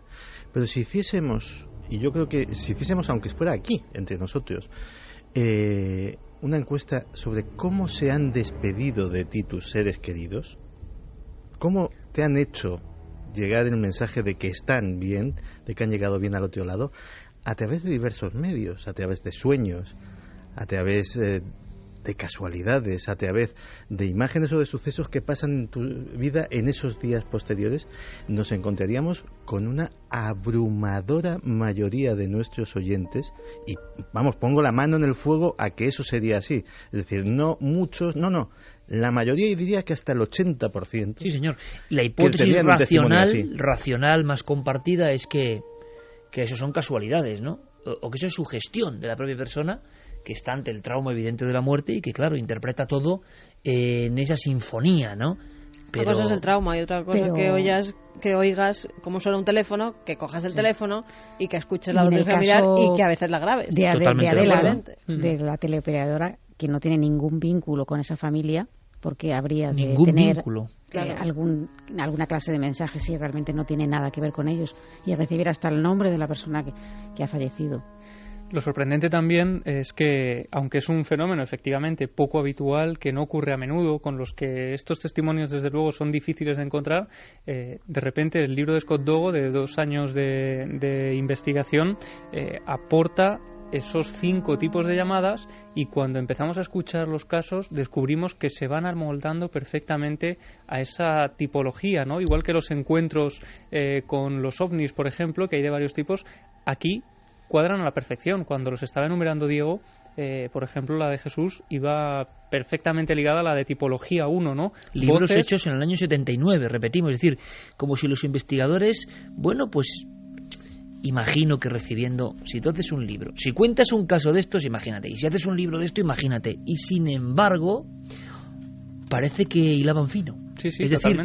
Speaker 10: Pero si hiciésemos, y yo creo que si hiciésemos, aunque fuera aquí, entre nosotros, una encuesta sobre cómo se han despedido de ti tus seres queridos, cómo te han hecho llegar el mensaje de que están bien, de que han llegado bien al otro lado, a través de diversos medios, a través de sueños, a través de casualidades, a través de imágenes o de sucesos que pasan en tu vida en esos días posteriores, nos encontraríamos con una abrumadora mayoría de nuestros oyentes, y vamos, pongo la mano en el fuego a que eso sería así, es decir, no muchos, no, la mayoría, y diría que hasta el 80%.
Speaker 1: Sí, señor. La hipótesis racional más compartida es que eso son casualidades, ¿no? O que eso es sugestión de la propia persona, que está ante el trauma evidente de la muerte y que, claro, interpreta todo en esa sinfonía, ¿no?
Speaker 6: Pero... Una cosa es el trauma y otra cosa que oigas cómo suena un teléfono, que cojas el teléfono y que escuches la voz del familiar y que a veces la grabes.
Speaker 9: De la teleoperadora, que no tiene ningún vínculo con esa familia, porque habría de tener alguna clase de mensaje si realmente no tiene nada que ver con ellos, y recibir hasta el nombre de la persona que ha fallecido.
Speaker 4: Lo sorprendente también es que, aunque es un fenómeno efectivamente poco habitual, que no ocurre a menudo, con los que estos testimonios desde luego son difíciles de encontrar, de repente el libro de Scott Dogo, de 2 años de investigación, aporta esos 5 tipos de llamadas, y cuando empezamos a escuchar los casos descubrimos que se van amoldando perfectamente a esa tipología, ¿no? Igual que los encuentros con los ovnis, por ejemplo, que hay de varios tipos, aquí cuadran a la perfección. Cuando los estaba enumerando Diego, por ejemplo, la de Jesús iba perfectamente ligada a la de tipología 1, ¿no?
Speaker 1: Libros hechos en el año 79, repetimos, es decir, como si los investigadores, bueno, pues imagino que recibiendo, si tú haces un libro, si cuentas un caso de estos, imagínate, y si haces un libro de esto, imagínate, y sin embargo parece que hilaban fino.
Speaker 4: Sí,
Speaker 1: es decir,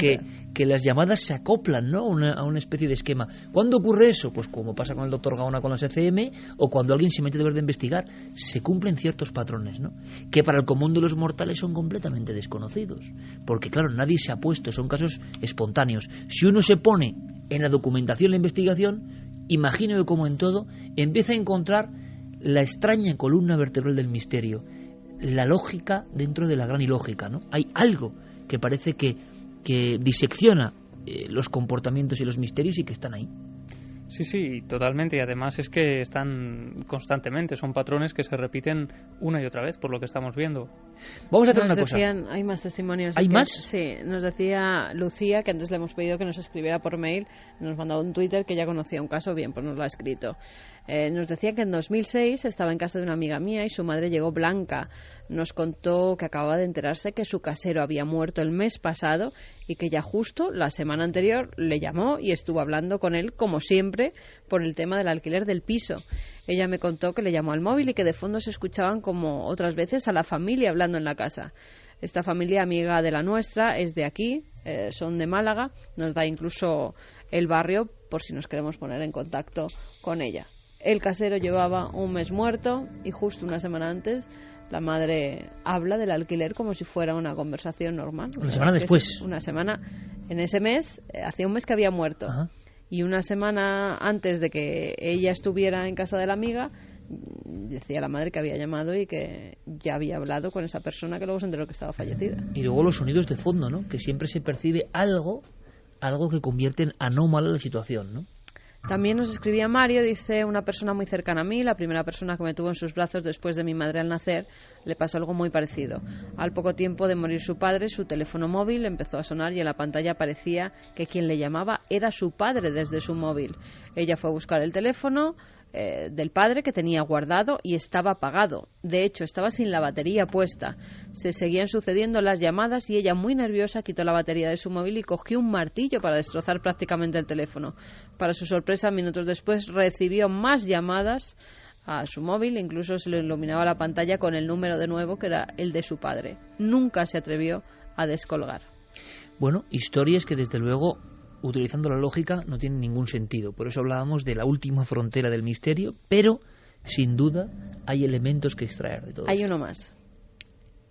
Speaker 1: que las llamadas se acoplan, ¿no?, a una especie de esquema. ¿Cuándo ocurre eso? Pues como pasa con el doctor Gaona con las ECM, o cuando alguien se mete a deber de investigar, se cumplen ciertos patrones, ¿no?, que para el común de los mortales son completamente desconocidos. Porque claro, nadie se ha puesto, son casos espontáneos. Si uno se pone en la documentación, la investigación, imagino que como en todo, empieza a encontrar la extraña columna vertebral del misterio, la lógica dentro de la gran ilógica, ¿no? Hay algo que parece que disecciona los comportamientos y los misterios y que están ahí.
Speaker 4: Sí, totalmente, y además es que están constantemente, son patrones que se repiten una y otra vez, por lo que estamos viendo.
Speaker 1: Vamos a hacer una cosa.
Speaker 6: Hay más testimonios.
Speaker 1: ¿Hay más?
Speaker 6: Sí, nos decía Lucía, que antes le hemos pedido que nos escribiera por mail, nos mandaba un Twitter que ya conocía un caso, bien, pues nos lo ha escrito. Nos decía que en 2006 estaba en casa de una amiga mía y su madre llegó blanca Nos contó que acababa de enterarse que su casero había muerto el mes pasado y que ya justo la semana anterior le llamó y estuvo hablando con él, como siempre, por el tema del alquiler del piso. Ella me contó que le llamó al móvil y que de fondo se escuchaban, como otras veces, a la familia hablando en la casa. Esta familia, amiga de la nuestra, es de aquí, son de Málaga, nos da incluso el barrio por si nos queremos poner en contacto con ella. El casero llevaba un mes muerto y justo una semana antes la madre habla del alquiler como si fuera una conversación normal.
Speaker 1: Una semana después.
Speaker 6: Una semana, en ese mes, hacía un mes que había muerto. Ajá. Y una semana antes de que ella estuviera en casa de la amiga, decía la madre que había llamado y que ya había hablado con esa persona que luego se enteró que estaba fallecida.
Speaker 1: Y luego los sonidos de fondo, ¿no? Que siempre se percibe algo que convierte en anómala la situación, ¿no?
Speaker 6: También nos escribía Mario, dice, una persona muy cercana a mí, la primera persona que me tuvo en sus brazos después de mi madre al nacer, le pasó algo muy parecido. Al poco tiempo de morir su padre, su teléfono móvil empezó a sonar y en la pantalla aparecía que quien le llamaba era su padre desde su móvil. Ella fue a buscar el teléfono del padre que tenía guardado y estaba apagado. De hecho, estaba sin la batería puesta. Se seguían sucediendo las llamadas y ella, muy nerviosa, quitó la batería de su móvil y cogió un martillo para destrozar prácticamente el teléfono. Para su sorpresa, minutos después recibió más llamadas a su móvil, incluso se le iluminaba la pantalla con el número de nuevo, que era el de su padre. Nunca se atrevió a descolgar.
Speaker 1: Bueno, historias que desde luego, utilizando la lógica, no tienen ningún sentido. Por eso hablábamos de la última frontera del misterio, pero sin duda hay elementos que extraer de todo.
Speaker 6: Hay uno más.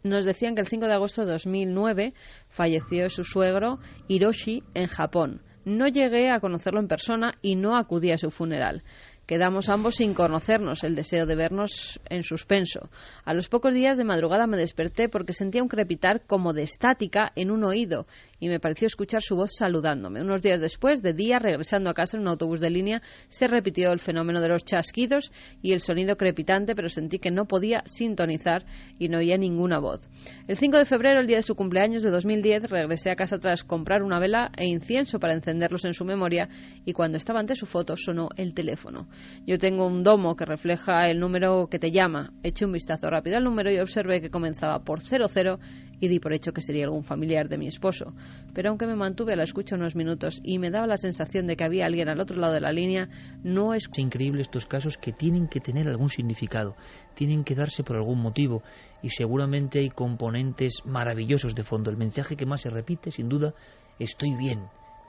Speaker 6: Nos decían que el 5 de agosto de 2009 falleció su suegro Hiroshi en Japón. No llegué a conocerlo en persona y no acudí a su funeral. Quedamos ambos sin conocernos, el deseo de vernos en suspenso. A los pocos días de madrugada me desperté porque sentía un crepitar como de estática en un oído y me pareció escuchar su voz saludándome. Unos días después, de día, regresando a casa en un autobús de línea, se repitió el fenómeno de los chasquidos y el sonido crepitante, pero sentí que no podía sintonizar y no oía ninguna voz. El 5 de febrero, el día de su cumpleaños de 2010, regresé a casa tras comprar una vela e incienso para encenderlos en su memoria y cuando estaba ante su foto sonó el teléfono. Yo tengo un domo que refleja el número que te llama. Eché un vistazo rápido al número y observé que comenzaba por 00 y di por hecho que sería algún familiar de mi esposo. Pero aunque me mantuve a la escucha unos minutos y me daba la sensación de que había alguien al otro lado de la línea, no es...
Speaker 1: Es increíble estos casos que tienen que tener algún significado, tienen que darse por algún motivo y seguramente hay componentes maravillosos de fondo. El mensaje que más se repite, sin duda, estoy bien,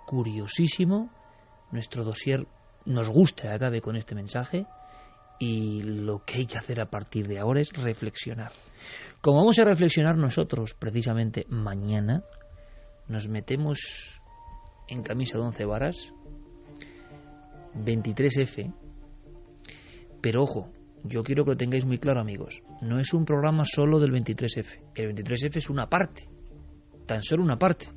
Speaker 1: curiosísimo. Nuestro dossier nos gusta que acabe con este mensaje y lo que hay que hacer a partir de ahora es reflexionar. Como vamos a reflexionar nosotros precisamente mañana, nos metemos en camisa de 11 varas, 23F, pero ojo, yo quiero que lo tengáis muy claro, amigos, no es un programa solo del 23F, el 23F es una parte, tan solo una parte,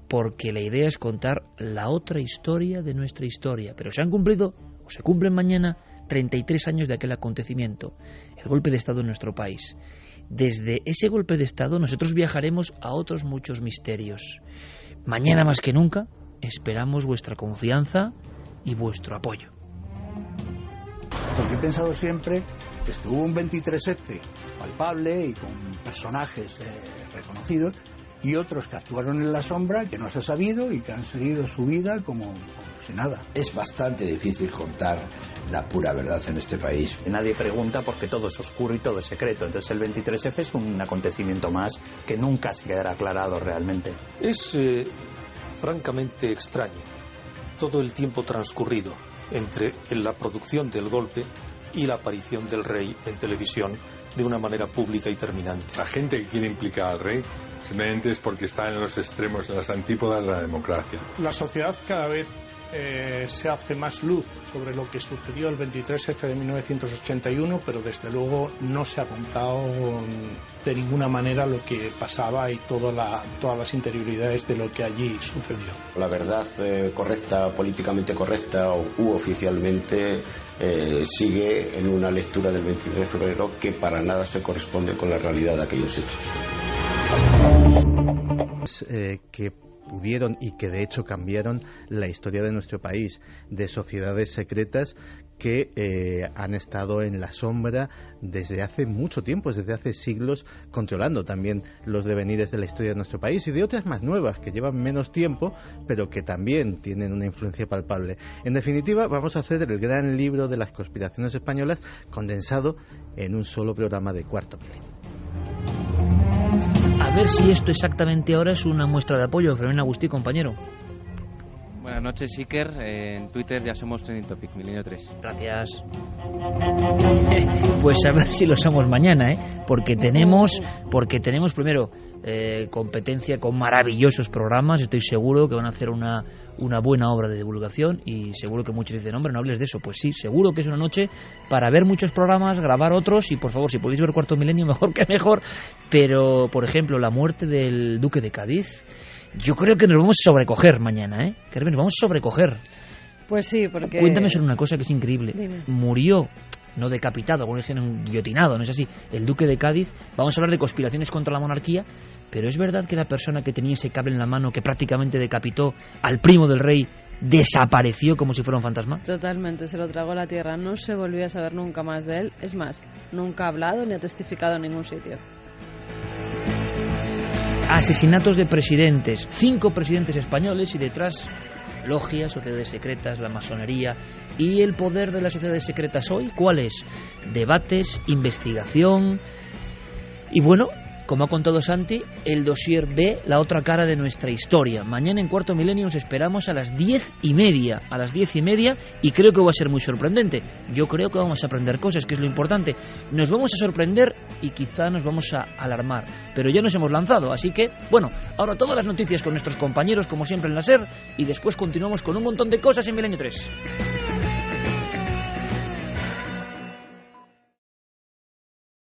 Speaker 1: porque la idea es contar la otra historia de nuestra historia, pero se han cumplido, o se cumplen mañana, 33 años de aquel acontecimiento, el golpe de Estado en nuestro país. Desde ese golpe de Estado nosotros viajaremos a otros muchos misterios. Mañana más que nunca esperamos vuestra confianza y vuestro apoyo.
Speaker 16: Lo que he pensado siempre es que hubo un 23F palpable y con personajes reconocidos y otros que actuaron en la sombra, que no se ha sabido y que han seguido su vida como si nada.
Speaker 17: Es bastante difícil contar la pura verdad en este país.
Speaker 18: Nadie pregunta porque todo es oscuro y todo es secreto. Entonces el 23F es un acontecimiento más que nunca se quedará aclarado realmente.
Speaker 19: Es francamente extraño todo el tiempo transcurrido entre la producción del golpe y la aparición del rey en televisión de una manera pública y terminante.
Speaker 20: La gente que quiere implicar al rey simplemente es porque está en los extremos, en las antípodas de la democracia.
Speaker 21: La sociedad cada vez se hace más luz sobre lo que sucedió el 23F de 1981, pero desde luego no se ha contado de ninguna manera lo que pasaba y todas las interioridades de lo que allí sucedió.
Speaker 22: La verdad correcta, políticamente correcta u oficialmente sigue en una lectura del 23 de febrero que para nada se corresponde con la realidad de aquellos hechos.
Speaker 10: Que pudieron y que de hecho cambiaron la historia de nuestro país, de sociedades secretas que han estado en la sombra desde hace mucho tiempo, desde hace siglos, controlando también los devenires de la historia de nuestro país, y de otras más nuevas que llevan menos tiempo, pero que también tienen una influencia palpable. En definitiva, vamos a hacer el gran libro de las conspiraciones españolas condensado en un solo programa de Cuarto Milenio.
Speaker 1: A ver si esto exactamente ahora es una muestra de apoyo. Fermín Agustí, compañero.
Speaker 2: Buenas noches, Iker. En Twitter ya somos Trending Topic, Milenio 3.
Speaker 1: Gracias. Pues a ver si lo somos mañana, porque tenemos primero competencia con maravillosos programas. Estoy seguro que van a hacer una buena obra de divulgación, y seguro que muchos dicen, hombre, no hables de eso. Pues sí, seguro que es una noche para ver muchos programas, grabar otros, y por favor, si podéis ver Cuarto Milenio, mejor que mejor. Pero, por ejemplo, la muerte del duque de Cádiz, yo creo que nos vamos a sobrecoger mañana, Carmen, nos vamos a sobrecoger.
Speaker 6: Pues sí, porque...
Speaker 1: Cuéntame sobre una cosa que es increíble.
Speaker 6: Dime.
Speaker 1: Murió, no decapitado, algunos dicen guillotinado, no es así, el duque de Cádiz. Vamos a hablar de conspiraciones contra la monarquía, pero es verdad que la persona que tenía ese cable en la mano, que prácticamente decapitó al primo del rey, desapareció como si fuera un fantasma.
Speaker 6: Totalmente, se lo tragó la tierra, no se volvió a saber nunca más de él. Es más, nunca ha hablado ni ha testificado en ningún sitio.
Speaker 1: Asesinatos de presidentes, 5 presidentes españoles, y detrás logias, sociedades secretas, la masonería. ¿Y el poder de las sociedades secretas hoy cuál es? Debates, investigación. Y bueno, como ha contado Santi, el dossier B, la otra cara de nuestra historia. Mañana en Cuarto Milenio os esperamos a las 10:30. A las 10:30, y creo que va a ser muy sorprendente. Yo creo que vamos a aprender cosas, que es lo importante. Nos vamos a sorprender y quizá nos vamos a alarmar. Pero ya nos hemos lanzado, así que, bueno, ahora todas las noticias con nuestros compañeros, como siempre en la SER, y después continuamos con un montón de cosas en Milenio 3.